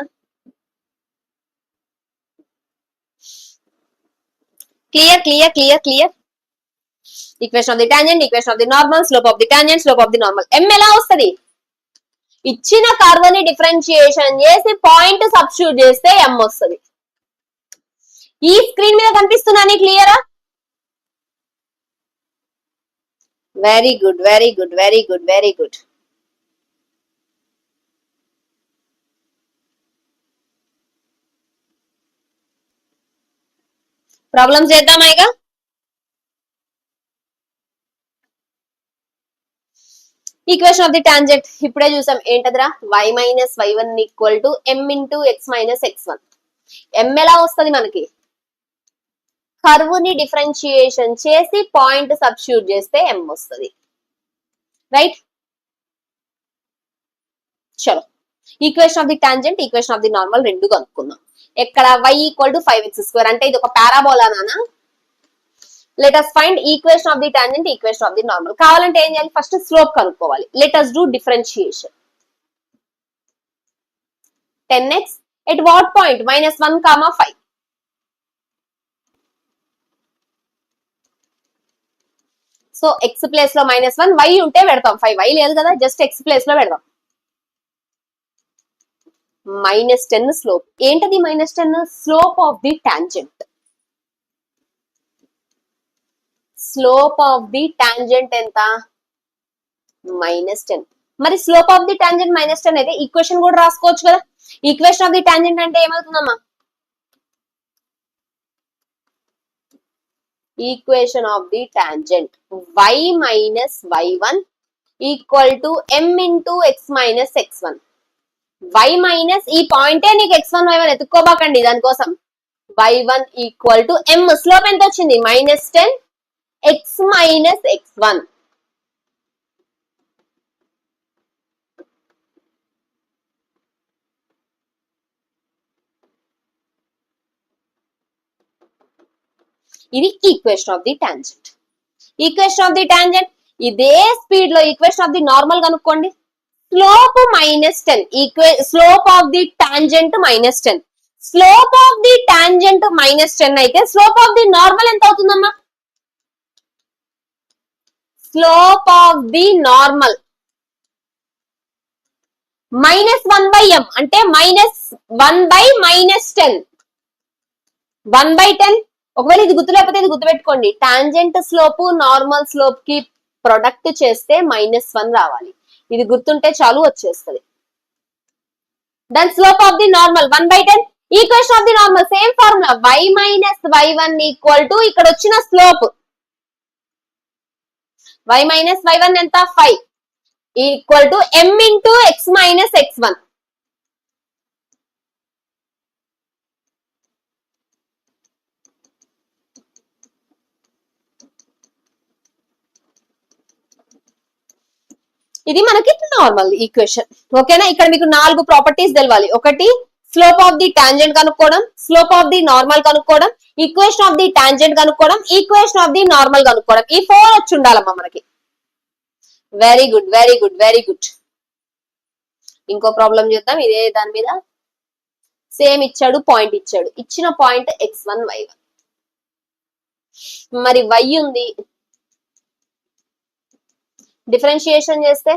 Clear clear clear clear. Equation of the tangent, equation of the normal, slope of the tangent, slope of the normal. m ఎలా వస్తుంది? ఇచ్చిన curve ని differentiation చేసి point substitute చేస్తే m వస్తుంది. ఈ స్క్రీన్ మీద కనిపిస్తున్నాను, క్లియరా? Very good very good very good very good. Problems చేద్దామా ఇక? ఈక్వేషన్ ఆఫ్ ది టాంజెంట్ ఇప్పుడే చూసాం, ఏంటదిరా? y minus y1 equal to m into x minus x1. m ఎలా వస్తుంది మనకి? కర్వ్ ని డిఫరెన్షియేషన్ చేసి పాయింట్ సబ్స్టిట్యూట్ చేస్తే m వస్తుంది. రైట్? చలో, equation of the tangent, equation of the normal రెండు కనుక్కుందాం. ఎక్కడ? y equal to 5x². అంటే ఇది ఒక పారాబోలా నానా. Let us find equation of the tangent, equation of the normal. కావాలంటే ఏం చేయాలి? ఫస్ట్ స్లోప్ కనుక్కోవాలి. Let us do differentiation. 10x at what point? -1, 5. So x place లో -1, y ఉంటే పెడతాం 5. y లేదు కదా, జస్ట్ x ప్లేస్ లో పెడదాం. -10 స్లోప్. ఏంటది -10? Slope of the tangent. Slope of the tangent ఎంత? -10. మరి స్లోప్ ఆఫ్ ది టాంజెంట్ -10 అయితే ఈక్వేషన్ కూడా రాసుకోవచ్చు కదా. ఈక్వేషన్ ఆఫ్ ది టాంజెంట్ అంటే ఏమవుతుందమ్మా? Equation of the tangent y minus y1 equal to m into x minus x1. y minus ఈ పాయింటే నీకు x1 y1 ఎత్తుక్కోబాకండి దానికోసం. y1 equal to m. Slope ఎంత వచ్చింది? -10 x మైనస్ x1. ఇది equation of the tangent. Equation of the tangent ఇదే speed లో equation of the normal కనుక్కోండి. Slope -10, slope of the tangent -10. Slope of the tangent -10 అయితే slope of the normal ఎంత అవుతుందమ్మా? Slope of the normal -1/m అంటే -1/-10. 1/10. ఒకవేళ ఇది గుర్తు లేకపోతే ఇది గుర్తుపెట్టుకోండి. టాంజెంట్ స్లోప్ నార్మల్ స్లోప్ కి ప్రొడక్ట్ చేస్తే -1 రావాలి. ఇది గుర్తుంటే చాలు, వచ్చేస్తుంది. దాని slope of the normal 1/10. Equation of the normal same formula, y minus y1 equal to ఇక్కడ వచ్చిన స్లోప్ y మైనస్ y1 ఎంత? 5 equal to m into x minus x1. ఇది మనకి నార్మల్ ఈక్వేషన్. ఓకేనా, ఇక్కడ మీకు 4 ప్రాపర్టీస్ తెలవాలి. ఒకటి స్లోప్ ఆఫ్ ది టాంజెంట్ కనుక్కోవడం, స్లోప్ ఆఫ్ ది నార్మల్ కనుక్కోవడం, ఈక్వేషన్ ఆఫ్ ది టాంజెంట్ కనుక్కోవడం, ఈక్వేషన్ ఆఫ్ ది నార్మల్ కనుక్కోవడం. ఈ 4 వచ్చి ఉండాలమ్మా మనకి. Very good, very good, very good. ఇంకో ప్రాబ్లం చేద్దాం ఇదే దాని మీద. సేమ్ ఇచ్చాడు, పాయింట్ ఇచ్చాడు. ఇచ్చిన పాయింట్ x1 y1. మరి y ఉంది, డిఫరెన్షియేషన్ చేస్తే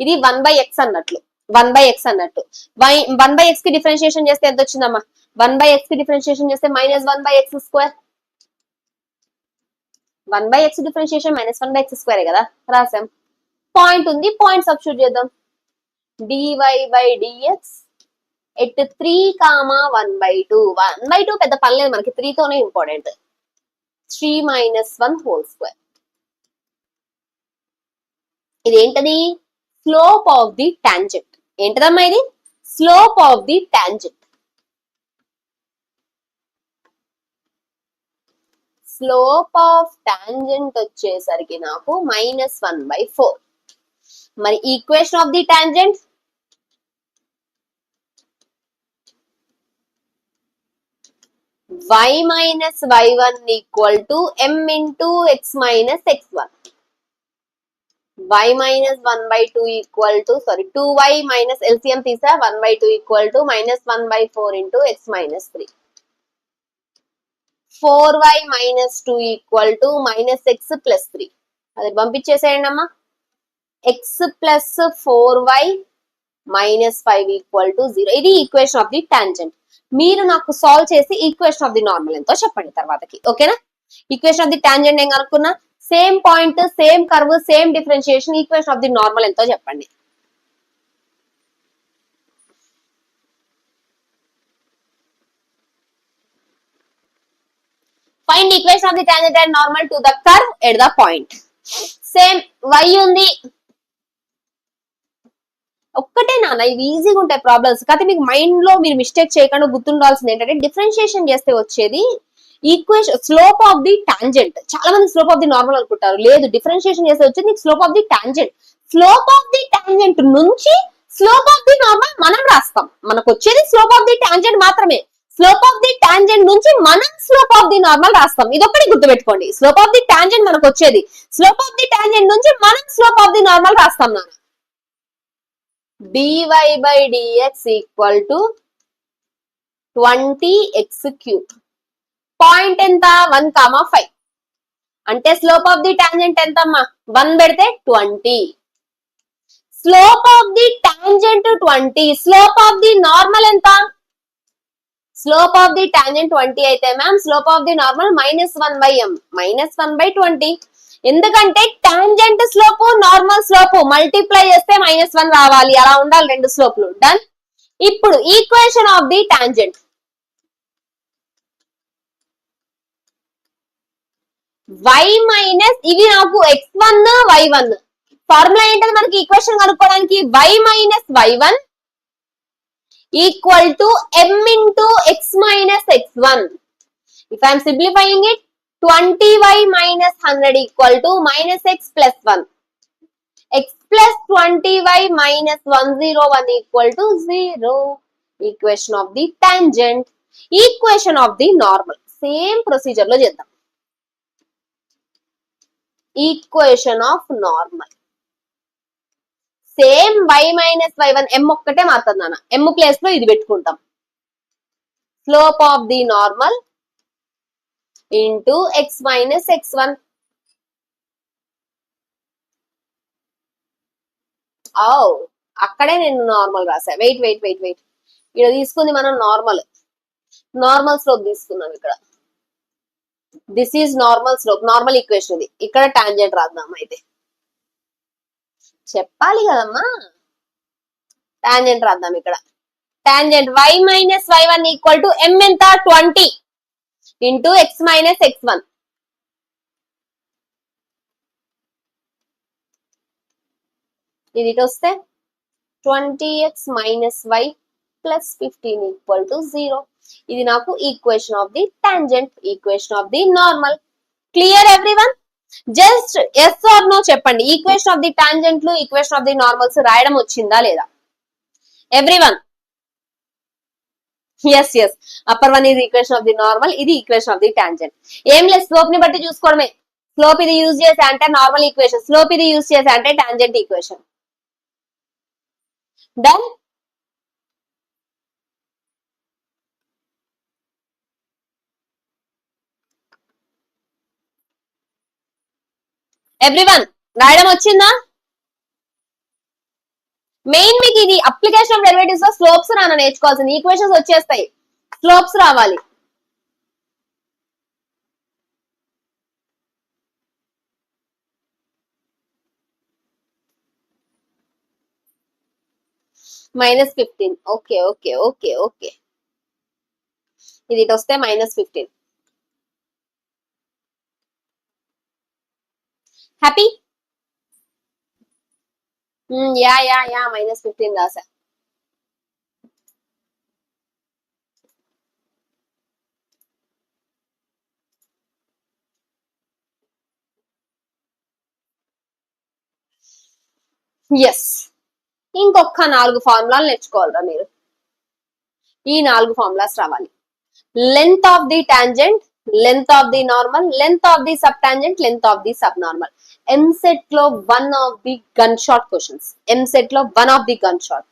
ఇది 1/x అన్నట్లు, 1/x అన్నట్టు. 1/x కి డిఫరెన్షియేషన్ చేస్తే ఎంత వచ్చిందమ్మా? 1/x కి డిఫరెన్షియేషన్ చేస్తే -1/x². 1/x డిఫరెన్షియేషన్ -1/x² కదా, రాసాం. పాయింట్ ఉంది, పాయింట్ సబ్స్టిట్యూట్ చేద్దాం. dy/dx at 3, 1/2. 1/2 పెద్ద పని లేదు మనకి, 3 తోనే ఇంపార్టెంట్. 3 - 1 whole square. ఇది ఏంటది? Slope of the tangent. ఏంటదమ్మా ఇది? Slope of the tangent. Slope of tangent వచ్చేసరికి నాకు -1/4. మరి equation of the tangent y - y1 equal to m into x minus x1. y minus 1/2 equal to 2y minus LCM తీసా, 1/2 equal to -1/4 into x minus 3. 4y minus 2 equal to -x plus 3. అది పంపించేసేయండి అమ్మా. x plus 4y minus 5 equal to 0. ఇది equation of the tangent. మీరు నాకు solve చేసి equation of the normal ఎంతో చెప్పండి తర్వాతకి. ఓకేనా, ఈక్వేషన్ ఆఫ్ ది టాంజెంట్ ఏం కనుక్కున్నా? Same point, same curve, same differentiation. Equation of the normal ఎంతో చెప్పండి. Find equation of the tangent and normal to the curve at the point. Same y ఉంది. ఒక్కటే నాన్న, ఇవి ఈజీగా ఉంటాయి ప్రాబ్లమ్స్. కాకపోతే మీకు మైండ్ లో మీరు మిస్టేక్ చేయకుండా గుర్తుండాల్సింది ఏంటంటే, డిఫరెన్షియేషన్ చేస్తే వచ్చేది equation slope of the tangent. చాలా మంది స్లోప్ ఆఫ్ ది నార్మల్ అనుకుంటారు. లేదు, డిఫరెన్షియేషన్ చేస్తే వచ్చేది slope of the tangent. Slope of the tangent నుంచి స్లోప్ ఆఫ్ ది నార్మల్ మనం రాస్తాం. మనకు వచ్చేది స్లోప్ ఆఫ్ ది టాంజెంట్ మాత్రమే. స్లోప్ ఆఫ్ ది టాంజెంట్ నుంచి మనం స్లోప్ ఆఫ్ ది నార్మల్ రాస్తాం. ఇది ఒకటి గుర్తుపెట్టుకోండి. స్లోప్ ఆఫ్ ది టాంజెంట్ మనకు వచ్చేది, స్లోప్ ఆఫ్ ది టాంజెంట్ నుంచి మనం స్లోప్ ఆఫ్ ది నార్మల్ రాస్తాం. నాన్న dy/dx equal to 20x³. Point ఎంత? 1, 5. అంటే స్లోప్ ఆఫ్ ది టాంజెంట్ ఎంత అమ్మా? 1 పెడితే 20. Slope of the tangent 20. Slope of the normal ఎంత? స్లోప్ ఆఫ్ ది టాంజెంట్ 20 అయితే ma'am slope of the normal -1/m, -1/20. ఎందుకంటే tangent slope, normal slope multiply చేస్తే -1 రావాలి. అలా ఉండాలి రెండు స్లోప్లు. డన్. ఇప్పుడు equation of the tangent y minus ఇవి నాకు x1 y1. ఫార్ములా ఏంటది మనకి ఈక్వేషన్ కనుక్కోవడానికి? y minus y1 equal to m into x minus x1. If I am simplifying it, 20y minus 100 equal to -x plus 1. x plus 20y minus 101 equal to 0. Equation of the tangent. Equation of the normal. Same procedure లో చేద్దాం. Equation of normal same y minus y1. m ఒక్కటే మారుతుంది నాన్న, m place లో ఇది పెట్టుకుంటాం. Slope of the normal into x minus x1. అక్కడే నేను నార్మల్ రాసా. వెయిట్ వెయిట్ వెయిట్ వెయిట్ ఇక్కడ తీసుకుంది మనం నార్మల్ స్లోప్ తీసుకున్నాం. ఇక్కడ this is normal slope, normal equation ఇది. ఇక్కడ టాంజెంట్ రాద్దాం. అయితే చెప్పాలి కదమ్మా, టాంజెంట్ రాద్దాం. ఇక్కడ tangent y minus y1 equal to m ఎంత? 20 ఇంటూ x మైనస్ x1. ఇది ఇటు వస్తే 20x minus y plus 15 equal to 0. ఇది నాకు equation of the tangent, equation of the normal. Clear everyone? Just yes or no చెప్పండి. Equation of the టాంజెంట్లు equation of the normals రాయడం వచ్చిందా లేదా? Everyone yes yes. Upper one ఇది equation of the normal, ఇది equation of the tangent. ఏం లేదు, slope ని బట్టి చూసుకోవడమే. స్లోప్ ఇది యూజ్ చేసే అంటే నార్మల్ ఈక్వేషన్, స్లోప్ ఇది యూజ్ చేసే అంటే టాంజెంట్ ఈక్వేషన్. డన్. ఎవ్రీవన్ రాయడం వచ్చిందా? మెయిన్ మీకు ఇది అప్లికేషన్ ఆఫ్ డెరివేటివ్స్ లో స్లోప్స్ రాన నేర్చుకోవాల్సింది. ఈక్వేషన్స్ వచ్చేస్తాయి, స్లోప్స్ రావాలి. -15. ఓకే ఓకే ఓకే ఓకే, ఇది ఇటు వస్తే -15. హ్యాపీ? యా యా యా, -15 రాసా. ఎస్. ఇంకొక 4 ఫార్ములాలు నేర్చుకోవాలరా మీరు. ఈ 4 ఫార్ములాస్ రావాలి. Length of the tangent, length of the normal, length of the sub tangent, length of the sub normal. EAMCET లో one of the gun shot questions. EAMCET లో one of the gun shot.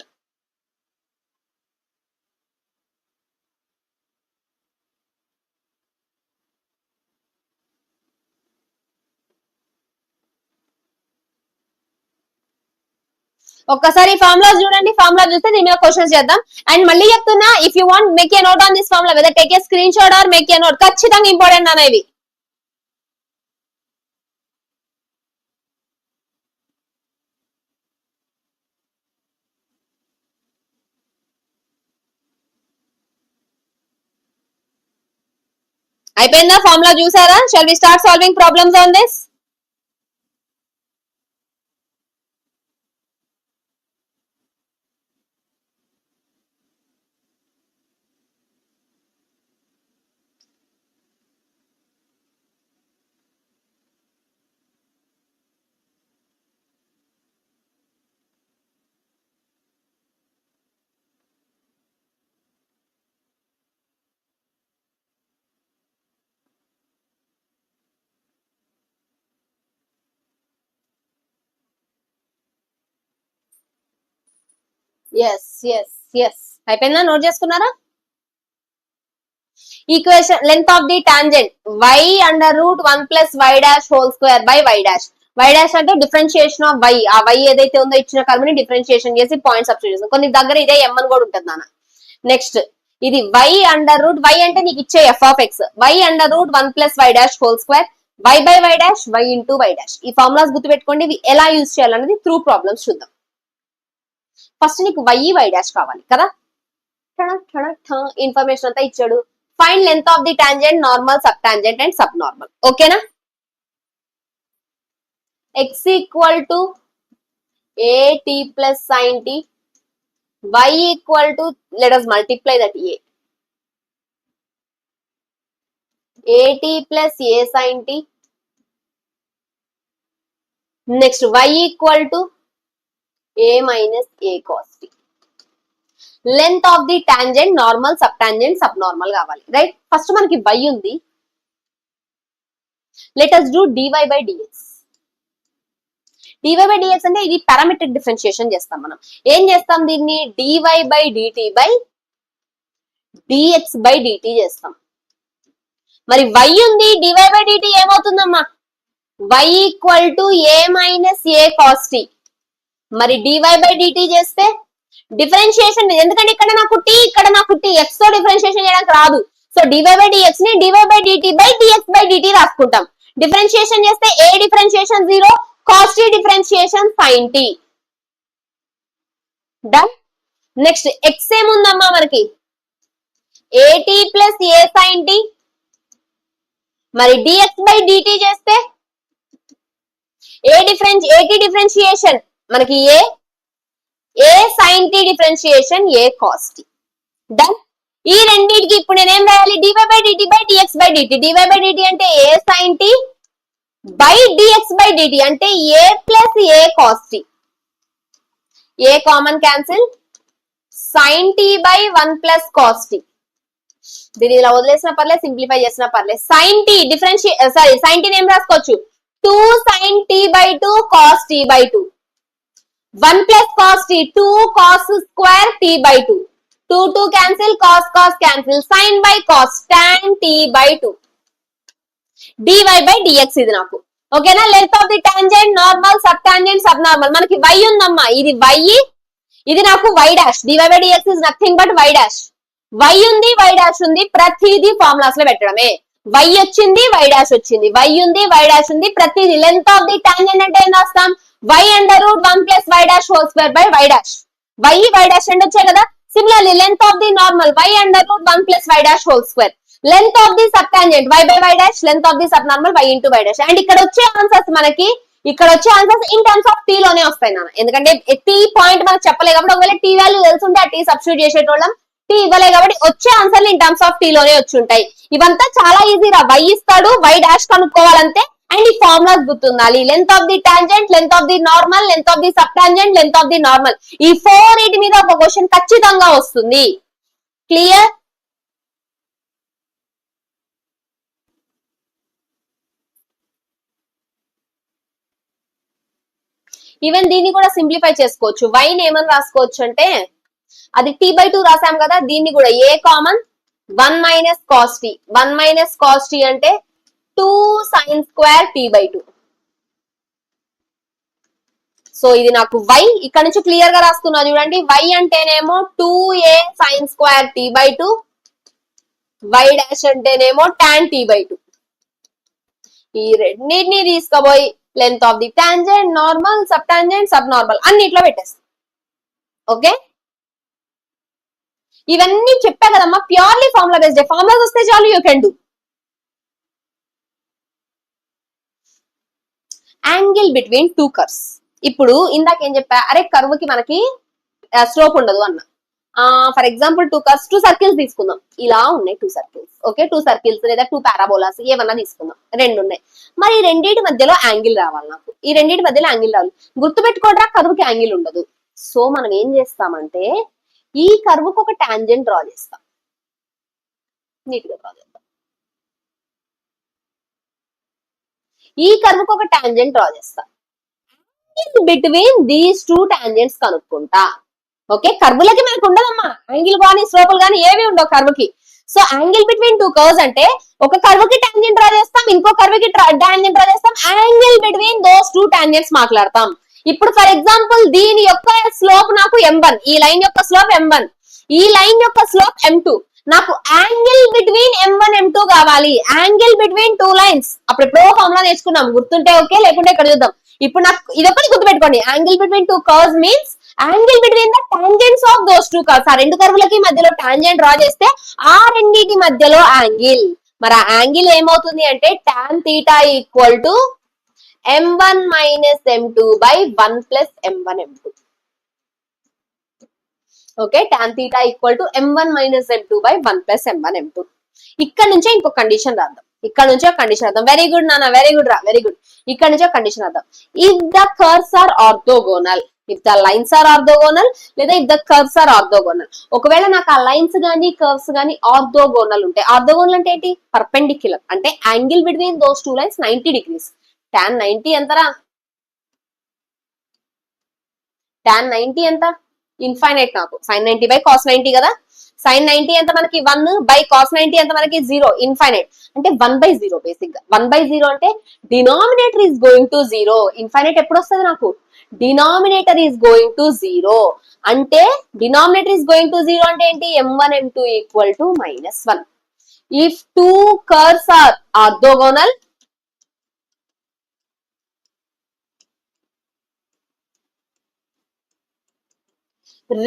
ఒక్కసారి formula చూడండి, formula చూస్తే దీని మీద questions చేద్దాం. And మళ్ళీ చెప్తున్నా, if you want make a note on this formula, whether take a screen shot or make a note, ఖచ్చితంగా ఇంపార్టెంట్ అనేవి. అయిపోయిందా? ఫార్ములా చూసారా? Shall we start solving problems on this? Yes yes yes. అయిపోయిందా? Note చేసుకున్నారా? Equation length of the tangent y under root 1 plus y dash whole square by y dash. y dash అంటే differentiation of y. ఆ y ఏదైతే ఉందో ఇచ్చిన కర్వ్ని differentiation చేసి point substitution. కొన్ని దగ్గర ఇదే m అని కూడా ఉంటుంది నాన్న. నెక్స్ట్ ఇది y అండర్ రూట్, y అంటే నీకు ఇచ్చే f of x, y under root 1 plus y dash whole square y by y dash y into y dash. ఈ ఫార్ములాస్ గుర్తుపెట్టుకోండి. ఇవి ఎలా యూజ్ చేయాలనేది త్రూ ప్రాబ్లమ్స్ చూద్దాం. ఫస్ట్ నీకు y డాష్ కావాలి కదా. ఇన్ఫర్మేషన్ అంతా ఇచ్చాడు. Find length of the tangent, normal, sub tangent and sub normal. ఓకేనా? x equal to at plus sin t, y equal to, let us multiply that a, at plus a sin t. Next y equal to a minus a cos t. Length of the tangent, normal, sub tangent, sub normal కావాలి. Right? First మనకి y ఉంది. Let us do dy by dx. dy by dx అంటే ఇది parametric differentiation చేస్తాం మనం. ఏం చేస్తాం దీన్ని? dy by dt by dx by dt చేస్తాం. మరి y ఉంది, dy by dt ఏమవుతుందమ్మా? y equal to a minus a cos t. మరి dy by dt చేస్తే డిఫరెన్షియేషన్, ఎందుకంటే ఇక్కడ నాకు t, ఇక్కడ నాకు t, x తో డిఫరెన్షియేషన్ చేయడానికి రాదు. సో dy by dx ని dy by dt by dx by dt రాసుకుంటాం. డిఫరెన్షియేషన్ చేస్తే a differentiation 0, cos t differentiation sin t. Done. Next x ఏముందమ్మా మనకి? at plus a sin t. మరి dx by dt చేస్తే at differentiation మనకి a sin t differentiation a cos t. Done. ఈ రెండింటికి ఇప్పుడు నేనేం రాయాలి? dy by dt by dx by dt. dy by dt అంటే a sin t by dx by dt అంటే a plus a cos t, a common cancel, sine t by 1 plus cos t. దీన్ని ఇలా వదిలేసిన పర్లేదు, simplify చేసిన పర్లేదు. Sign tea sign tea ఏం రాసుకోవచ్చు, 2 sin t by 2 cos t by 2, 1 plus cos t, 2 cos square t by 2, 2 cancel, cos cancel, sin by cos tan t by 2, dy by dx ఇది నాకు ఓకేనా. Length of the tangent normal, sub tangent, sub normal. మనకి y ఉందమ్మా, ఇది y, ఇది నాకు y dash, dy by dx is nothing but y dash. y ఉంది, y dash ఉంది, ప్రతిదీ ఫార్ములాస్ లో పెట్టడమే. y వచ్చింది, y డాష్ వచ్చింది, y ఉంది, y డాష్ ఉంది, ప్రతిదీ. లెంత్ ఆఫ్ ది టాంజెంట్ అంటే ఏం రాస్తాం, y under root 1 plus y dash whole square by y dash. y dash రెండు వచ్చాయి కదా. Similarly length of the normal y under root 1 plus y dash whole square. Length of the sub tangent y by y dash, length of the sub normal y into y dash. And ఇక్కడ వచ్చే answers మనకి, ఇక్కడ వచ్చే answers in terms of T లోనే వస్తాయి నాన్న. ఎందుకంటే tea point మనకు చెప్పలే కాబట్టి, ఒకవేళ టీ వాల్యూ తెలుసుంటే ఆ టీ సబ్స్టిట్యూట్ చేసేటోళ్ళం, టీ ఇవ్వలే కాబట్టి వచ్చే ఆన్సర్లు ఇన్ టర్మ్స్ ఆఫ్ టీ లోనే వచ్చి ఉంటాయి. ఇవంతా చాలా ఈజీ రా, y ఇస్తాడు, y డాష్ కనుక్కోవాలంతే. అండ్ ఈ ఫార్ములాస్ గుర్తుండాలి. Length of the tangent, length of the normal, length of the sub tangent, length of the normal, ఈ 4 మీద ఒక క్వశ్చన్ ఖచ్చితంగా వస్తుంది. క్లియర్? ఈవెన్ దీన్ని కూడా సింప్లిఫై చేసుకోవచ్చు. y ని ఏమని రాసుకోవచ్చు అంటే, అది t by 2 రాసాం కదా, దీన్ని కూడా a common 1 minus cos t, 1 minus cos t అంటే 2 sin square t by 2. So ఇది నాకు y, ఇక్కడ నుంచి క్లియర్ గా రాస్తున్నా చూడండి. y అంటేనేమో 2a sin square t by 2, y dash అంటేనేమో tan t by 2. ఈ రెండింటిని తీసుకుపోయి length of the tangent, normal, sub tangent, sub normal అన్నిట్లో పెట్టేస్తాం. ఓకే, ఇవన్నీ చెప్పా కదమ్మా, ప్యూర్లీ ఫార్ములా బేస్డ్. ఫార్ములాస్ వస్తే చాలు, you can do. Angle between 2 curves. ఇప్పుడు ఇందాక ఏం చెప్పా, అరే కర్వ్ కి మనకి స్లోప్ ఉండదు అన్న. ఫర్ ఎగ్జాంపుల్ 2 కర్వ్స్, 2 సర్కిల్స్ తీసుకుందాం. ఇలా ఉన్నాయి 2 సర్కిల్స్. ఓకే, 2 సర్కిల్స్ లేదా 2 పారాబోలాస్ ఏమన్నా తీసుకుందాం. 2 ఉన్నాయి. మరి ఈ రెండింటి మధ్యలో యాంగిల్ రావాలి నాకు. ఈ రెండింటి మధ్యలో యాంగిల్ రావాలి. గుర్తుపెట్టుకోవడం, కర్వ్ కి యాంగిల్ ఉండదు. సో మనం ఏం చేస్తామంటే, ఈ కర్వ్ కు ఒక టాంజెంట్ డ్రా చేస్తాం. నీట్ గా డ్రా చేద్దాం. ఈ కర్వ్ కు ఒక టాంజెంట్ డ్రా చేస్తాం. బిట్వీన్ దీస్ 2 టాంజెంట్స్ కనుక్కుంటా. ఓకే, కర్వులకి మనకు ఉండదమ్మా యాంగిల్ కానీ స్లోపులు కానీ ఏవి ఉండవు కర్వ్ కి. సో యాంగిల్ బిట్వీన్ 2 కర్వ్స్ అంటే, ఒక కర్వ్ కి టాంజెంట్ డ్రా చేస్తాం, ఇంకో కర్వ్ కి టాంజెంట్ డ్రా చేస్తాం. యాంగిల్ బిట్వీన్ దోస్ 2 టాంజెంట్స్ మాట్లాడతాం. ఇప్పుడు ఫర్ ఎగ్జాంపుల్ దీని యొక్క స్లోప్ నాకు m1, ఈ లైన్ యొక్క స్లోప్ m1, ఈ లైన్ యొక్క స్లోప్ m2. నాకు యాంగిల్ బిట్వీన్ m1 m2 కావాలి. యాంగిల్ బిట్వీన్ 2 లైన్స్ అప్పుడు ఎప్పుడో ఫార్ములా నేర్చుకున్నాం, గుర్తుంటే ఓకే, లేకుంటే ఇక్కడ చూద్దాం. ఇప్పుడు నాకు ఇదొకటి గుర్తుపెట్టుకోండి, angle between 2 curves means angle between the tangents of those 2 curves. ఆ 2 కర్వ్లకి మధ్యలో టాంజెంట్ డ్రా చేస్తే ఆ రెండింటి మధ్యలో యాంగిల్. మరి ఆ యాంగిల్ ఏమవుతుంది అంటే, tan θ equal to m1 minus m2 by 1 plus m1 m2. Okay, tan θ equal to m1 minus m2 by 1 plus m1 m2. ఇక్కడ నుంచే ఇంకో కండిషన్ రాద్దాం. ఇక్కడ నుంచి ఒక కండిషన్ రాద్దాం. వెరీ గుడ్ నాన్న, వెరీ గుడ్ రా, వెరీ గుడ్. ఇక్కడ నుంచి ఒక కండిషన్ రాద్దాం. If the curves are orthogonal, if the lines are orthogonal, లేదా if the curves are orthogonal. ఒకవేళ నాకు ఆ లైన్స్ గానీ కర్వ్స్ గానీ ఆర్థోగోనల్ ఉంటాయి. ఆర్థోగోనల్ అంటే ఏంటి? పర్పెండిక్యులర్. అంటే angle between those 2 lines 90 degrees. tan 90 ఎంతరా? tan 90 ఎంత? ఇన్ఫైనైట్. నాకు sin 90 బై cos 90 కదా. sin 90 ఎంత మనకి 1 బై cos 90 ఎంత మనకి 0, ఇన్ఫైనైట్. అంటే 1/0 బేసిక్ గా. 1/0 అంటే denominator is going to 0. Infinite ఎప్పుడు వస్తుంది నాకు? Denominator is going to 0. అంటే డినామినేటర్ ఈస్ గోయింగ్ టు 0 అంటే ఏంటి? m1 m2 equal to -1. If 2 curves are orthogonal,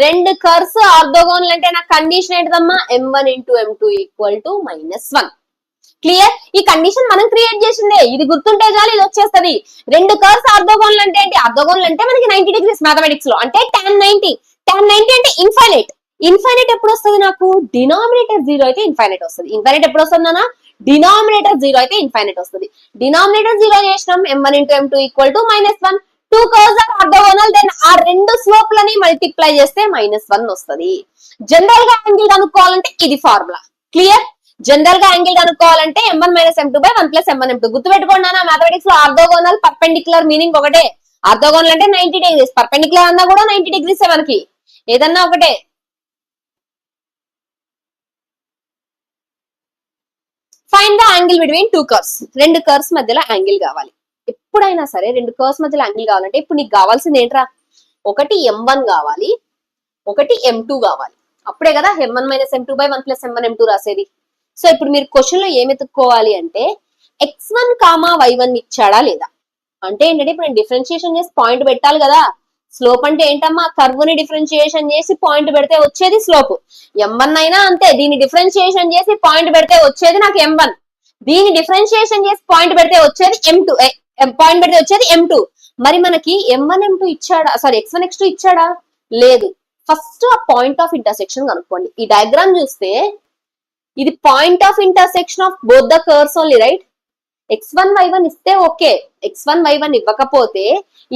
రెండు కర్వ్స్ ఆర్థోగోనల్ అంటే నా కండిషన్ ఏంటమ్మా? m1 into m2 equal to -1. Clear? ఈ కండిషన్ మనం క్రియేట్ చేసిందే, ఇది గుర్తుంటే చాలు, ఇది వచ్చేస్తుంది. రెండు కర్వ్స్ ఆర్థోగోనల్ అంటే ఏంటి? ఆర్థోగోనల్ అంటే మనకి 90 degrees మ్యాథమెటిక్స్ లో. అంటే tan 90. tan 90 అంటే ఇన్ఫైనైట్. ఇన్ఫైనైట్ ఎప్పుడు వస్తుంది నాకు? డినామినేటర్ 0 అయితే ఇన్ఫైనైట్ వస్తుంది. ఇన్ఫైనైట్ ఎప్పుడు వస్తుంది నాన్న? డినామినేటర్ 0 అయితే ఇన్ఫైనైట్ వస్తుంది. డినామినేటర్ 0 చేసినాం, m1 into m2 equal to -1. 2 curves are orthogonal, then ఆ రెండు స్లోప్ లని మల్టిప్లై చేస్తే -1 వస్తుంది. జనరల్ గా యాంగిల్ కనుక్కోవాలంటే ఇది ఫార్ములా. క్లియర్? జనరల్ గా angle కనుక్కోవాలంటే m1 - m2 / 1 + m1 m2. గుర్తుపెట్టుకోండి అన్న, మ్యాథమెటిక్స్ లో ఆర్థోగోనల్ పర్పెండిక్యులర్ మీనింగ్ ఒకటే. ఆర్థోగోనల్ అంటే 90 degrees, పర్పెండిక్యులర్ అన్నా కూడా 90 degrees మనకి, ఏదన్నా ఒకటే. Find the angle between 2 curves. రెండు కర్వ్స్ మధ్యలో యాంగిల్ కావాలి. ఎప్పుడైనా సరే రెండు కర్వ్స్ మధ్యలో యాంగిల్ కావాలంటే ఇప్పుడు నీకు కావాల్సింది ఏంట్రా? ఒకటి m1 కావాలి, ఒకటి m2 కావాలి. అప్పుడే కదా m1 - m2 / 1 + m1 m2 రాసేది. సో ఇప్పుడు మీరు క్వశ్చన్ లో ఏం ఎత్తుక్కోవాలి అంటే x1, y1 ఇచ్చాడా లేదా అంటే ఏంటంటే ఇప్పుడు నేను డిఫరెన్షియేషన్ చేసి పాయింట్ పెట్టాలి కదా. స్లోప్ అంటే ఏంటమ్మా? కర్వ్ ని డిఫరెన్షియేషన్ చేసి పాయింట్ పెడితే వచ్చేది స్లోప్. m1 అయినా అంతే, దీన్ని డిఫరెన్షియేషన్ చేసి పాయింట్ పెడితే వచ్చేది నాకు m1. దీన్ని డిఫరెన్షియేషన్ చేసి పాయింట్ పెడితే వచ్చేది m2, పాయింట్ పెడితే వచ్చేది m2. మరి మనకి m1 m2 ఇచ్చాడా, సారీ x1 x2 ఇచ్చాడా? లేదు. ఫస్ట్ ఆ పాయింట్ ఆఫ్ ఇంటర్సెక్షన్ కనుక్కోండి. ఈ డయాగ్రామ్ చూస్తే ఇది point of intersection of both the curves only, right? x1 y1 ఇస్తే ఓకే, x1 y1 ఇవ్వకపోతే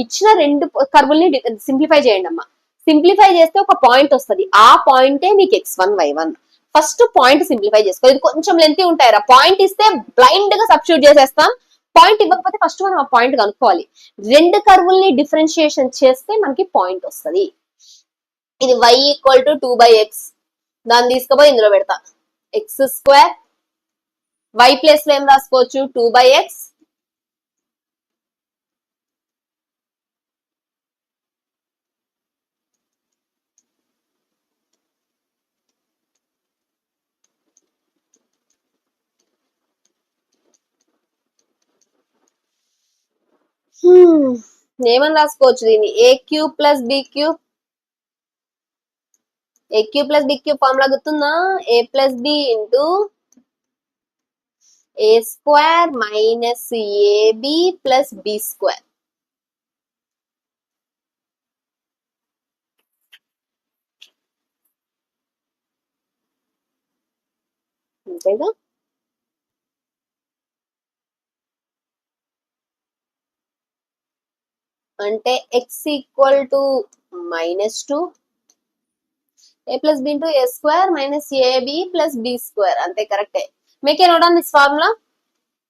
ఇచ్చిన రెండు కర్వుల్ని సింప్లిఫై చేయండి అమ్మా. సింప్లిఫై చేస్తే ఒక పాయింట్ వస్తుంది, ఆ పాయింటే మీకు x1 y1. First point simplify చేసుకో. ఇది కొంచెం లెంతీ ఉంటాయరా. పాయింట్ ఇస్తే బ్లైండ్ గా సబ్స్టిట్యూట్ చేసేస్తాం, పాయింట్ ఇవ్వకపోతే ఫస్ట్ మనం ఆ పాయింట్ కనుక్కోవాలి. రెండు కర్వుల్ని డిఫరెన్షియేషన్ చేస్తే మనకి పాయింట్ వస్తుంది. ఇది y = 2/x, దాన్ని తీసుకుపోయి ఇందులో పెడతా. x², y ప్లేస్ లో ఏం రాసుకోవచ్చు? 2/x ఏమని రాసుకోవచ్చు దీన్ని? a³ + b³. a³ + b³ formula గుర్తుందా? a + b * a² - ab + b². అంతేగా? అంటే x = -2, a + b * a² - ab + b². అంతే, కరెక్టే. Make a note on this formula.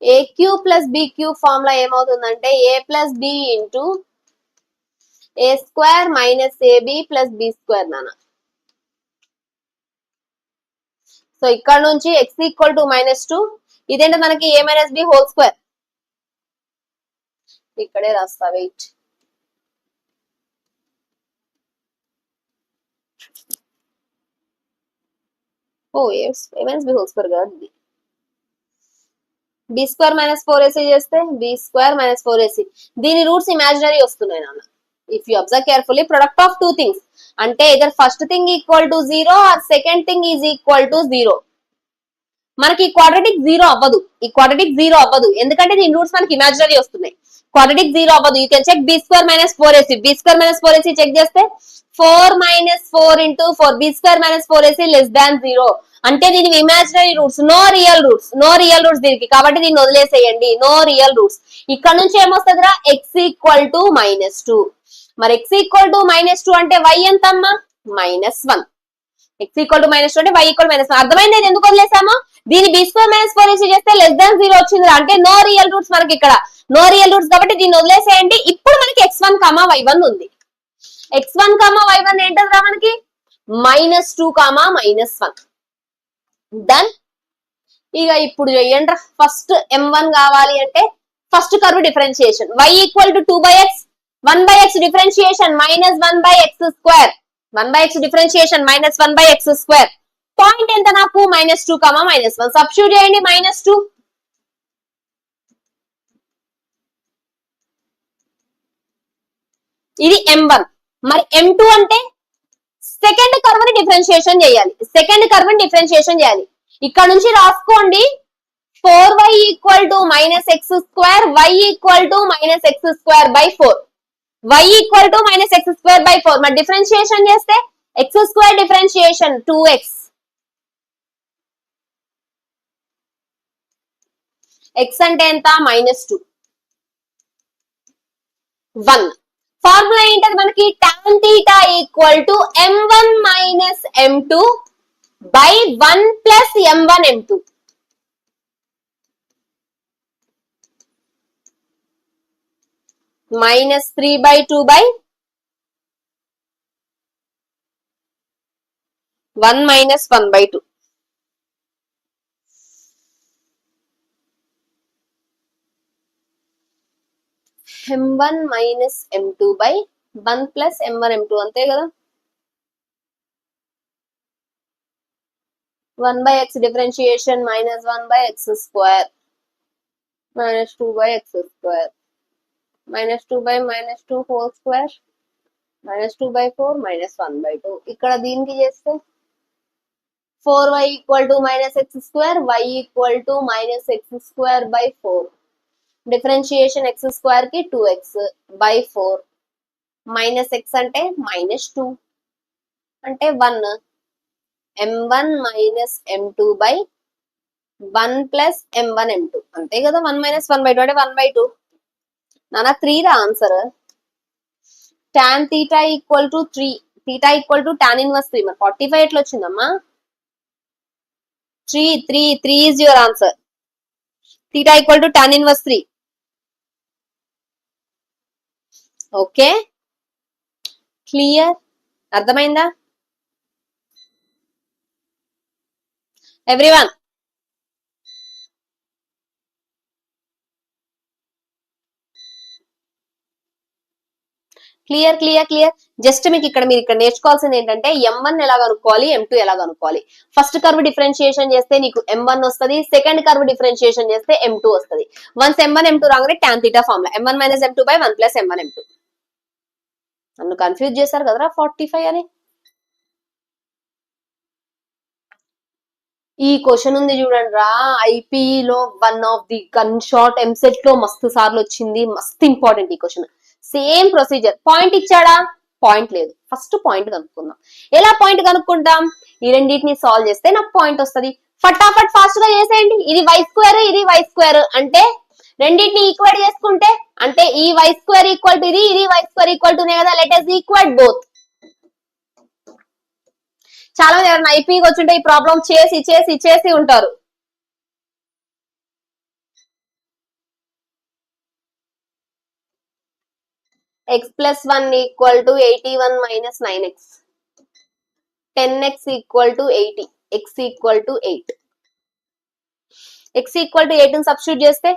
a³ + b³ formula ఏమవుతుందంటే a + b * a² - ab + b² నాన్న. సో ఇక్కడ నుంచి x = -2, ఇదేంటి మనకి a - b హోల్ స్క్వేర్. ఇక్కడే రాస్తా, wait. Oh a - b whole square కాదు ఇది. b² - 4ac చేస్తే b² - 4ac. దీని రూట్స్ ఇమాజినరీ వస్తున్నాయి నాన్న. If you observe carefully, product of two things అంటే either first thing = 0 or second thing = 0. మనకి ఈ క్వాడ్రాటిక్ 0 అవ్వదు. ఈ క్వాడ్రాటిక్ 0 అవ్వదు ఎందుకంటే దీని రూట్స్ మనకి ఇమాజినరీ వస్తున్నాయి. క్వాడ్రాటిక్ 0 అవ్వదు. You can check b² - 4ac. b² - 4ac check చేస్తే 4 - 4 × 4, b² - 4ac <0. అంటే దీనికి imaginary roots, no real roots. No real roots దీనికి, కాబట్టి దీన్ని వదిలేసేయండి. No real roots. ఇక్కడ నుంచి ఏమొస్తుందిరా? x = -2. మరి x = -2 అంటే y ఎంతమ్మా? -1. x = -2 అంటే y = -1. అర్థమైంది ఎందుకు వదిలేసామో? దీని b² - 4ac చేస్తే <0 వచ్చింది అంటే నో రియల్ రూట్స్ మనకి ఇక్కడ. నో రియల్ రూట్స్ కాబట్టి దీన్ని వదిలేసేయండి. ఇప్పుడు మనకి x1, y1 ఉంది. x1, y1 ఏంటంటే మనకి -2, -1. డన్. ఇక ఇప్పుడు చెయ్యండి. ఫస్ట్ m1 కావాలి అంటే first curve differentiation. y = 2/x, 1/x differentiation -1/x². 1/x differentiation -1/x². Point ఎంత నాకు? -2, -1. సబ్స్టిట్యూట్ చేయండి. -2. ఇది m1. మరి m2 అంటే సెకండ్ కర్వ్ ని డిఫరెన్షియేషన్ చేయాలి. సెకండ్ కర్వ్ ని డిఫరెన్షియేషన్ చేయాలి. ఇక్కడ నుంచి రాసుకోండి. 4y = -x², y = -x²/4. y = -x²/4. మరి డిఫరెన్షియేషన్ చేస్తే x² డిఫరెన్షియేషన్ 2x. ఎక్స్ అంటే ఎంత -2 1. ఫార్ములా ఏంటది మనకి tan theta equal to m1 minus m2 by 1 plus m1 m2. -3/2 by 1 minus 1/2. m1 minus m2 by 1 plus m1 m2 అంతే కదా. 1/x differentiation -1/x square -2/x square -2 by -2 whole square -2/4 -1/2. ఇక్కడ దీనికి చేస్తే 4y equal to -x square y equal to -x square by 4. Differentiation x square కి 2x by 4 minus x అంటే -2 అంటే 1. m1 minus m2 by 1 plus m1 m2 అంతే కదా. 1 minus 1/2 అంటే 1/2. నానా 3 రా answer. tan theta equal to 3. theta equal to tan inverse 3. మరి 45 ఎట్లా వచ్చిందమ్మా? 3 is your answer. theta equal to tan inverse 3. Okay, clear, అర్థమైందా everyone? Clear clear clear. Just మీకు ఇక్కడ మీరు ఇక్కడ నేర్చుకోవాల్సింది ఏంటంటే m1 ఎలా కనుక్కోవాలి, m2 ఎలా కనుక్కోవాలి. ఫస్ట్ కర్వ్ డిఫరెన్షియేషన్ చేస్తే నీకు m1 వస్తుంది, సెకండ్ కర్వ్ డిఫరెన్షియేషన్ చేస్తే m2 వస్తుంది. వన్స్ m1 m2 రాగానే tan theta formula m1 minus m2 by 1 plus m1 m2. నన్ను కన్ఫ్యూజ్ చేశారు కదరా 45 అని. ఈ క్వశ్చన్ ఉంది చూడండి రా, ఐపీలో one of the gun shot EAMCET లో మస్తు సార్లు వచ్చింది. మస్తు ఇంపార్టెంట్ ఈ క్వశ్చన్. Same procedure. పాయింట్ ఇచ్చాడా? పాయింట్ లేదు. ఫస్ట్ పాయింట్ కనుక్కుందాం. ఎలా పాయింట్ కనుక్కుంటాం? ఈ రెండింటిని సాల్వ్ చేస్తే నాకు పాయింట్ వస్తుంది. ఫటాఫట్ ఫాస్ట్ గా చేసేయండి. ఇది y స్క్వేర్, ఇది y స్క్వేర్ అంటే రెండింటిని ఈక్వేట్ చేసుకుంటే అంటే ఈ y స్క్వేర్ ఈక్వల్ టు ఇది, ఇది y స్క్వేర్ ఈక్వల్ టు కదా. Let us equate both. చాలా మంది ఎవరైనా ఐపీకి వచ్చుంటే ఈ ప్రాబ్లం చేసి చేసి చేసి ఉంటారు. x plus 1 equal to 81 minus 9x. 10x equal to 80. x equal to 8. x equal to 8 ని సబ్స్టిట్యూట్ చేస్తే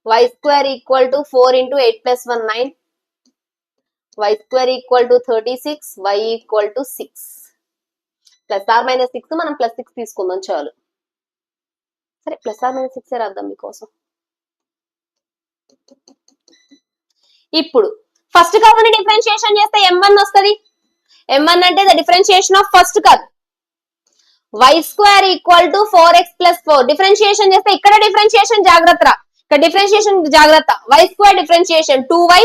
y square equal to 4 into 8 plus 1 9. y square equal to 36. y equal to 6. Plus or minus 6 మనం plus 6 తీసుకుందాం చాలు. సరే plus or minus 6 రాద్దాం మీకోసం. ఇప్పుడు first curve ని డిఫరెన్షియేషన్ చేస్తే m1 వస్తుంది. m1 అంటే the differentiation of first curve. y square equal to 4x plus 4. Differentiation చేస్తే ఇక్కడ డిఫరెన్షియేషన్ జాగ్రత్త, ఇక్కడ డిఫరెన్షియేషన్ జాగ్రత్త. y స్క్వేర్ డిఫరెన్షియేషన్ 2y,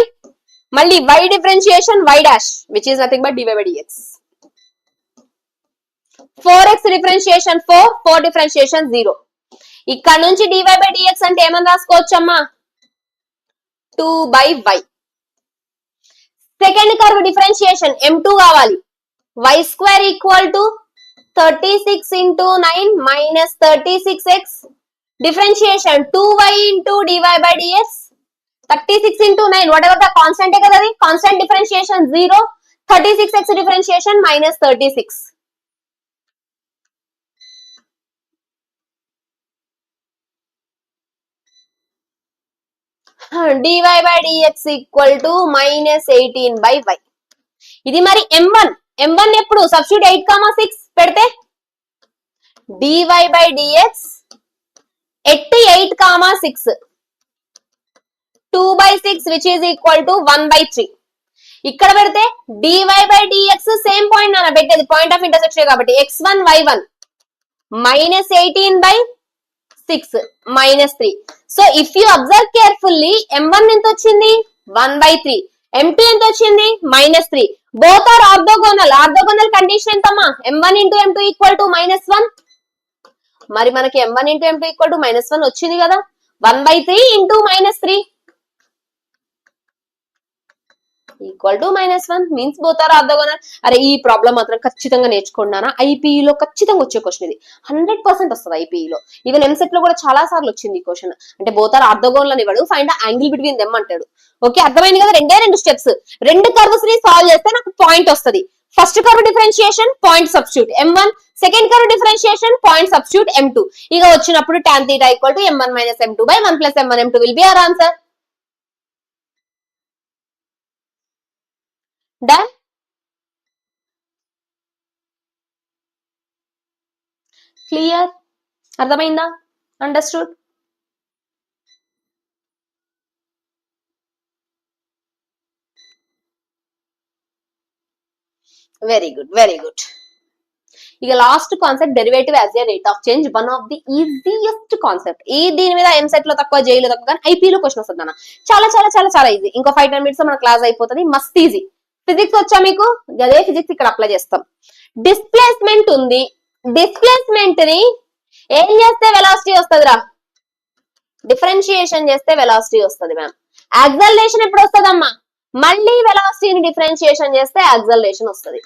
మళ్ళీ y differentiation y dash which is nothing but dy by dx. 4x differentiation 4, 4 differentiation 0. ఇక్కడ నుంచి dy by dx అంటే ఏమని రాసుకోవచ్చమ్మా? 2 by y. Second curve differentiation m2 కావాలి. y square equal to 36 into 9 minus 36x. Differentiation 2y into dy by dx. 36 into 9 whatever the constant కదా, అది constant differentiation 0. 36x differentiation minus 36. dy by dx equal to minus 18 by y. ఇది మరి m1 ఎప్పుడు substitute 8, 6 పెడితే dy by dx at 8, 6 2 by 6 which is equal to 1 by 3. ఇక్కడ పెడితే dy by dx same point నాన్న పెట్టేది, పాయింట్ ఆఫ్ ఇంటర్సెక్షన్ కాబట్టి x1 y1 minus 18 by 6 minus 3. So if you observe carefully m1 ఎంత వచ్చింది? 1 by 3. m2 ఎంత వచ్చింది? -3. Both are orthogonal. Orthogonal condition ఎంతమ్మా? m1 into m2 equal to -1. మరి మనకి m1 into m2 equal to -1 వచ్చింది కదా. 1/3 into -3 equal to -1 means both are orthogonal. అరే ఈ ప్రాబ్లం మాత్రం ఖచ్చితంగా నేర్చుకున్నానా, ఐపీఈలో ఖచ్చితంగా వచ్చే క్వశ్చన్ ఇది, 100% వస్తుంది ఐపీఈలో. ఈవెన్ ఎంసెట్ లో కూడా చాలా సార్లు వచ్చింది ఈ క్వశ్చన్. అంటే బోత్ ఆర్ ఆర్థోగోనల్ అని ఇవ్వడు, ఫైండ్ యాంగిల్ బిట్వీన్ దెమ్ అంటాడు. ఓకే, అర్థమైంది కదా. రెండు స్టెప్స్, రెండు కర్వ్స్ ని సాల్వ్ చేస్తే నాకు పాయింట్ వస్తుంది. First curve differentiation, point substitute m1. Second curve differentiation, point substitute m2. ఇక వచ్చినప్పుడు tan θ equal to m1 - m2 by 1 + m1 m2 will be our answer. Done. Clear? అర్థమైందా? Understood? Very good, very good. ఇక last concept, derivative as a rate of change, one of the easiest concept. ఈ దీని మీద ఎంసెట్ లో తక్కువ, జేఈలో తక్కువ, కానీ ఐపీలో question వస్తుంది అన్న. చాలా చాలా చాలా చాలా ఈజీ. ఇంకో 5-10 మినిట్స్ మన క్లాస్ అయిపోతుంది, మస్త్ ఈజీ. ఫిజిక్స్ వచ్చా మీకు? అదే ఫిజిక్స్ ఇక్కడ అప్లై చేస్తాం. డిస్ప్లేస్మెంట్ ఉంది, డిస్ప్లేస్మెంట్ ని ఏం చేస్తే వెలాసిటీ వస్తుందిరా? డిఫరెన్షియేషన్ చేస్తే వెలాసిటీ వస్తుంది మ్యామ్. యాక్సలరేషన్ ఎప్పుడు వస్తుందమ్మా? మళ్ళీ వెలాసిటీని డిఫరెన్షియేషన్ చేస్తే యాక్సలరేషన్ వస్తుంది.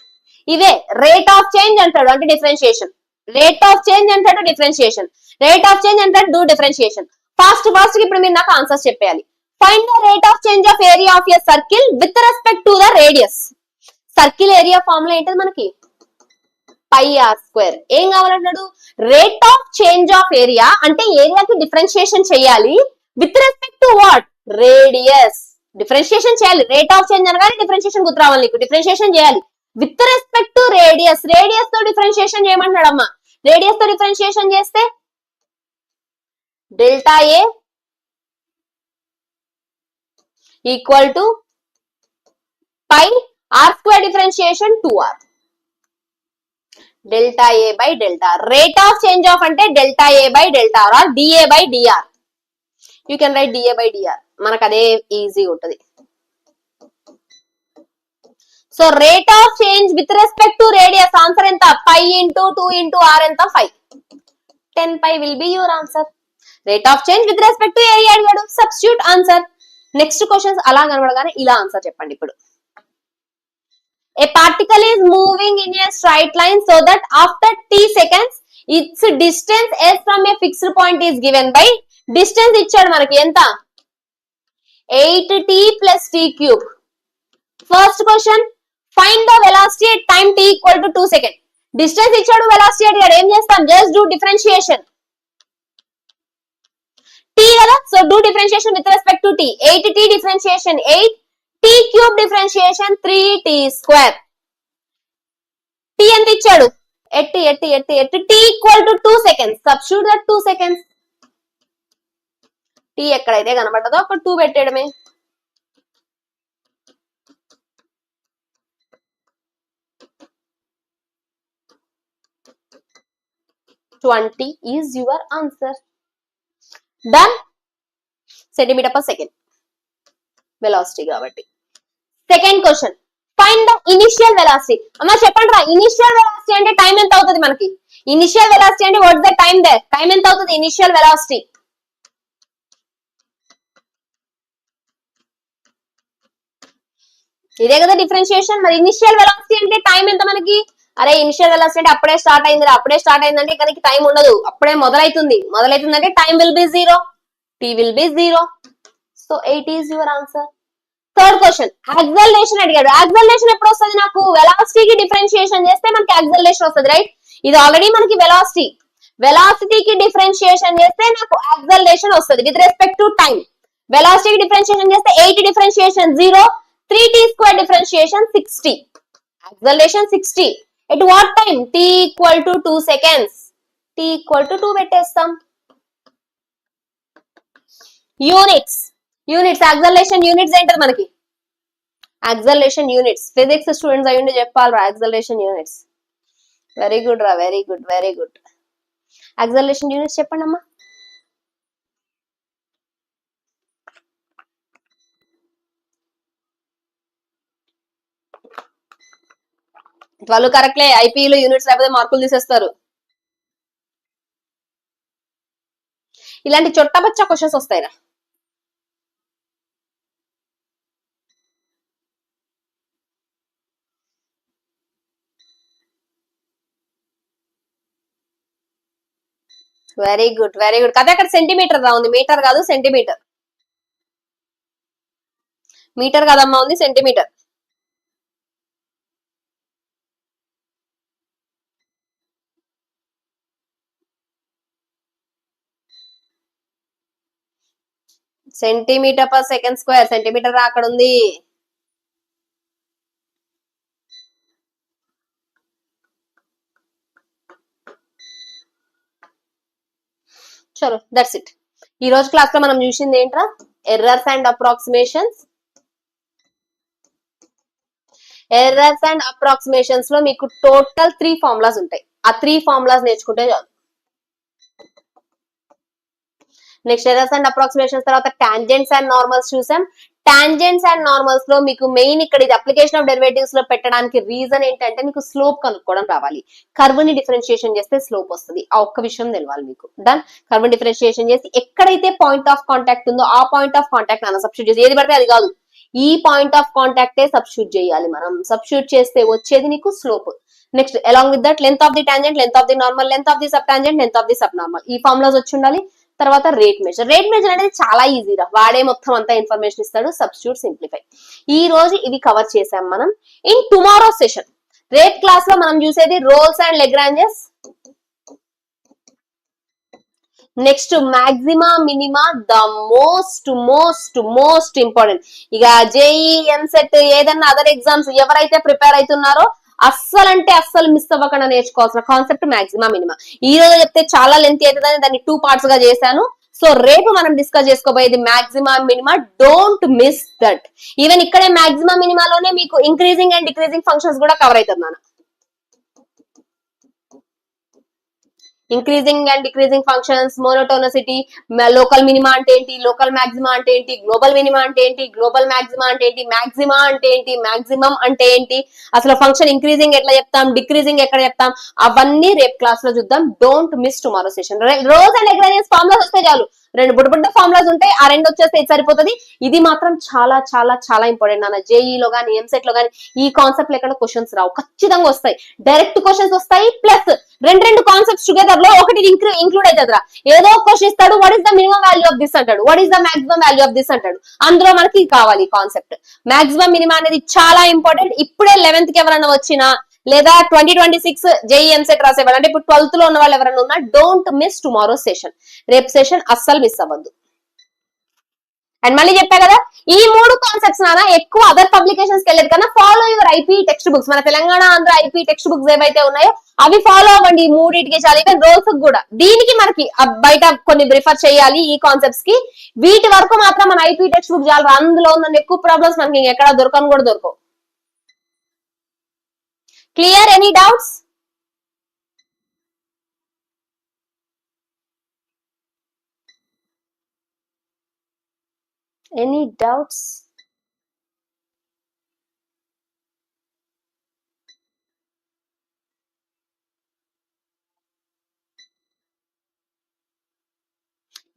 ఇవే రేట్ ఆఫ్ చేంజ్ అంటాడు, అంటే డిఫరెన్షియేషన్. రేట్ ఆఫ్ చేంజ్ అంటాడు, డిఫరెన్షియేషన్. రేట్ ఆఫ్ చేంజ్ అంటాడు, డూ డిఫరెన్షియేషన్. ఫాస్ట్ ఫాస్ట్ ఇప్పుడు మీరు నాకు ఆన్సర్స్ చెప్పేయాలి. Find the rate of change of area of a circle with respect to the radius. Circle area formula ఏంటది మనకి? πr². ఏం కావాలంటున్నాడు? Rate of change of area అంటే ఏరియాకి డిఫరెన్షియేషన్ చేయాలి with respect to what? Radius. Differentiation చేయాలి, rate of change అనగానే differentiation గుర్తు రావాలి నీకు. డిఫరెన్షియేషన్ చేయాలి with respect to radius. Radius తో డిఫరెన్షియేషన్ చేయమంటున్నాడమ్మా. రేడియస్ తో డిఫరెన్షియేషన్ చేస్తే delta a equal to pi r² differentiation 2r. Delta a by delta. Rate of change of అంటే delta a by delta r dA by dr. You can write dA by dr, మనకు అదే easy ఉంటుంది. So rate of change with respect to radius answer ఎంత? π into 2 into are ఎంత? 5. 10 π will be your answer. Rate of change with respect to area అడిగాడు, substitute answer. Next questions అలా కనబడగానే ఇలా answer చెప్పండి. ఇప్పుడు a particle is moving in a straight line so that after t seconds its distance s from a fixed point is given by, distance ఇచ్చాడు మనకి ఎంత? 8t plus t cube. First question, find the velocity at time t equal to 2 seconds. Distance ఇచ్చాడు, velocity అడిగాడు, ఏం చేస్తాం? just do differentiation. t కదా, so do differentiation with respect to t. 8t differentiation 8, t cube differentiation 3t². t ఎంత ఇచ్చాడు? 8 t equal to 2 seconds. Substitute that 2 seconds. t ఎక్కడైతే కనబడదో అక్కడ 2 పెట్టేయడమే. (20) is your answer. Done. Centimeter per second velocity కాబట్టి. Second question, find the initial velocity. అమ్మా చెప్పండి రా, initial velocity అంటే time ఎంత అవుతుంది మనకి? ఇనిషియల్ వెలాసిటీ అంటే what's the time there? Time ఎంత అవుతుంది ఇనిషియల్ వెలాసిటీ? ఇదే కదా డిఫరెన్షియేషన్. మరి ఇనిషియల్ వెలాసిటీ అంటే టైం ఎంత మనకి? అరే ఇనిషియల్ వెలాసిటీ అంటే అప్పుడే స్టార్ట్ అయింది, అప్పుడే స్టార్ట్ అయిందంటే ఇక్కడికి టైం ఉండదు, అప్పుడే మొదలైతుంది. మొదలైతుందంటే time will be 0, t will be 0. So 8 is your answer. Third question, acceleration అడిగాడు. యాక్సలరేషన్ ఎప్పుడు వస్తుంది నాకు? వెలాసిటీకి డిఫరెన్షియేషన్ చేస్తే మనకి యాక్సలరేషన్ వస్తుంది, రైట్? ఇది ఆల్రెడీ మనకి వెలాసిటీ. వెలాసిటీకి డిఫరెన్షియేషన్ చేస్తే నాకు యాక్సలరేషన్ వస్తుంది విత్ రెస్పెక్ట్ టు టైం. వెలాసిటీకి డిఫరెన్షియేషన్ చేస్తే 8 differentiation 0, 3t² differentiation 60. Acceleration 60 at what time? t equal to 2 seconds. t equal to 2 పెట్టేస్తాం. యూనిట్స్, యాక్సలరేషన్ యూనిట్స్ ఏంటది మనకి? యాక్సలరేషన్ యూనిట్స్ ఫిజిక్స్ స్టూడెంట్స్ అయ్యుండి చెప్పాలి రా. Acceleration units. వెరీ గుడ్ రా, very good, very good. Acceleration units చెప్పండి అమ్మా. వాళ్ళు కరెక్ట్లే, ఐపీలో యూనిట్స్ లేకపోతే మార్కులు తీసేస్తారు. ఇలాంటి చొట్టబచ్చ క్వశ్చన్స్ వస్తాయిరా. Very good very good. కదా అక్కడ సెంటీమీటర్ రా ఉంది, మీటర్ కాదు సెంటీమీటర్. మీటర్ కదమ్మా ఉంది, centimetre. Centimetre per second square, centimetre అక్కడ ఉంది. చలో దట్స్ ఇట్. ఈ రోజు క్లాస్ లో మనం చూసింది ఏంట్రా, errors and approximations. Errors and approximations లో మీకు టోటల్ 3 ఫార్ములాస్ ఉంటాయి. ఆ 3 ఫార్ములాస్ నేర్చుకుంటే చాలు. నెక్స్ట్ ఎర్రర్స్ అండ్ అప్రాక్సిమేషన్స్ తర్వాత టాంజెంట్స్ అండ్ నార్మల్స్ చూసాం. టాంజెంట్స్ అండ్ నార్మల్స్ లో మీకు మెయిన్ ఇక్కడ ఇది అప్లికేషన్ ఆఫ్ డెరివేటివ్స్ లో పెట్టడానికి రీజన్ ఏంటంటే మీకు స్లోప్ కనుక్కోవడం రావాలి. కర్వ్ ని డిఫరెన్షియేషన్ చేస్తే స్లోప్ వస్తుంది. ఆ ఒక్క విషయం తెలవాలి మీకు. డన్. కర్వ్ ని డిఫరెన్షియేషన్ చేసి ఎక్కడైతే పాయింట్ ఆఫ్ కాంటాక్ట్ ఉందో ఆ పాయింట్ ఆఫ్ కాంటాక్ట్ అన్న సబ్స్టిట్యూట్ చేసి, ఏది పడితే అది కాదు, ఈ పాయింట్ ఆఫ్ కాంటాక్టే సబ్స్టిట్యూట్ చేయాలి మనం. సబ్స్టిట్యూట్ చేస్తే వచ్చేది నీకు slope. Next along with that length of the tangent, length of the normal, length of the sub tangent, length of the sub normal. ఈ ఫార్ములాస్ వచ్చి ఉండాలి. తర్వాత రేట్ మెజర్. రేట్ మెజర్ అనేది చాలా ఈజీరా, వాడే మొత్తం అంతా ఇన్ఫర్మేషన్ ఇస్తాడు. Substitute, simplify. ఈ రోజు ఇవి కవర్ చేసాం మనం. In tomorrow session rate class లో మనం చూసేది Rolle's and Lagrange's, next maxima minima, the most most most important. ఇక జేఈ ఎంసెట్ ఏదన్నా అదర్ ఎగ్జామ్స్ ఎవరైతే ప్రిపేర్ అవుతున్నారో అస్సలు అంటే అస్సలు మిస్ అవ్వకుండా నేర్చుకోవాల్సిన కాన్సెప్ట్ మాక్సిమా మినిమా. ఈ రోజు చెప్తే చాలా లెంత్ అవుతుందని దాన్ని 2 పార్ట్స్ గా చేశాను. సో రేపు మనం డిస్కస్ చేసుకోబోయేది maxima minima. Don't miss that. Even ఇక్కడే మాక్సిమా మినిమాలోనే మీకు ఇంక్రీజింగ్ అండ్ డిక్రీజింగ్ ఫంక్షన్స్ కూడా కవర్ అవుతుంది నాన్న. Increasing and decreasing functions, monotonicity, local minima అంటే ఏంటి, లోకల్ మాక్సిమా అంటే ఏంటి, గ్లోబల్ మినిమా అంటే ఏంటి, గ్లోబల్ మాక్సిమా అంటే ఏంటి, మాక్సిమా అంటే ఏంటి, మాక్సిమం అంటే ఏంటి, అసలు ఫంక్షన్ ఇంక్రీజింగ్ ఎట్లా చెప్తాం, డిక్రీజింగ్ ఎక్కడ చెప్తాం, అవన్నీ రేపు క్లాస్ లో చూద్దాం. Don't miss tomorrow session. Rose and Lagrange's formulas వస్తే చాలు. 2 బుడ్డ ఫార్ములాస్ ఉంటాయి, ఆ 2 వచ్చేస్తే ఇది సరిపోతుంది. ఇది మాత్రం చాలా చాలా చాలా ఇంపార్టెంట్ నాన్న. జేఈలో కానీ ఎంసెట్ లో కానీ ఈ కాన్సెప్ట్ ఎక్కడ క్వశ్చన్స్ రావు, ఖచ్చితంగా వస్తాయి. డైరెక్ట్ క్వశ్చన్స్ వస్తాయి, ప్లస్ 2 కాన్సెప్ట్స్ టుగెదర్ లో ఒకటి ఇంక్లూడ్ అవుతుందిరా. ఏదో క్వశ్చన్ ఇస్తాడు, what is the minimum value of this అంటాడు, what is the maximum value of this అంటాడు. అందులో మనకి కావాలి కాన్సెప్ట్. మాక్సిమం మినిమం అనేది చాలా ఇంపార్టెంట్. ఇప్పుడే 11th కి ఎవరైనా వచ్చినా లేదా 2026 జేఈ ఎంసెట్ రాసేవాళ్ళు అంటే ఇప్పుడు 12th లో ఉన్న వాళ్ళు ఎవరైనా ఉన్నా, డోంట్ మిస్ టుమారో సెషన్. రేపు సెషన్ అస్సలు మిస్ అవ్వద్దు. అండ్ మళ్ళీ చెప్పా కదా, ఈ 3 కాన్సెప్ట్స్ నానా ఎక్కువ అదర్ పబ్లికేషన్స్ కి వెళ్ళేది కన్నా follow your IP text books. మన Telangana Andhra IP text books ఏవైతే ఉన్నాయో అవి ఫాలో అవ్వండి. 3టికి చాలా, ఈవెన్ రోల్స్ కూడా. దీనికి మనకి బయట కొన్ని ప్రిఫర్ చేయాలి ఈ కాన్సెప్ట్స్ కి. వీటి వరకు మాత్రం మన ఐపీ టెక్స్ట్ బుక్ చాలు. అందులో ఉన్న ఎక్కువ ప్రాబ్లమ్స్ మనకి ఎక్కడ దొరకను కూడా దొరకవు. Clear? Any doubts? Any doubts?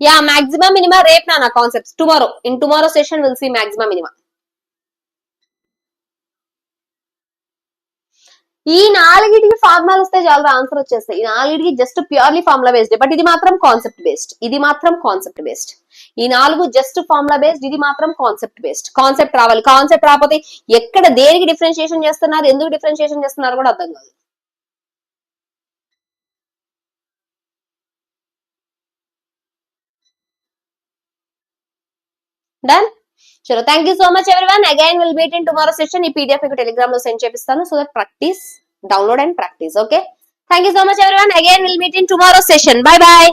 Yeah, maximum minima రేపు నా concepts. Tomorrow in tomorrow session will see maximum minima. ఈ 4టికి ఫార్ములాలు వస్తే చాలా ఆన్సర్ వచ్చేస్తాయి. ఈ 4టికి just purely formula based. But ఇది మాత్రం కాన్సెప్ట్ బేస్డ్. ఇది మాత్రం కాన్సెప్ట్ బేస్డ్. ఈ 4 జస్ట్ ఫార్ములా బేస్డ్, ఇది మాత్రం కాన్సెప్ట్ బేస్డ్. కాన్సెప్ట్ రావాలి. కాన్సెప్ట్ రాకపోతే ఎక్కడ దేనికి డిఫరెన్షియేషన్ చేస్తున్నారు, ఎందుకు డిఫరెన్షియేషన్ చేస్తున్నారు కూడా అర్థం కాదు. డన్. చలో, thank you so much everyone. Again will meet in tomorrow session. ఈ పీడిఎఫ్ మీకు టెలిగ్రామ్ లో సెండ్ చేపిస్తాను. So that practice, download and practice. Okay, thank you so much everyone. Again will meet in tomorrow session. By by.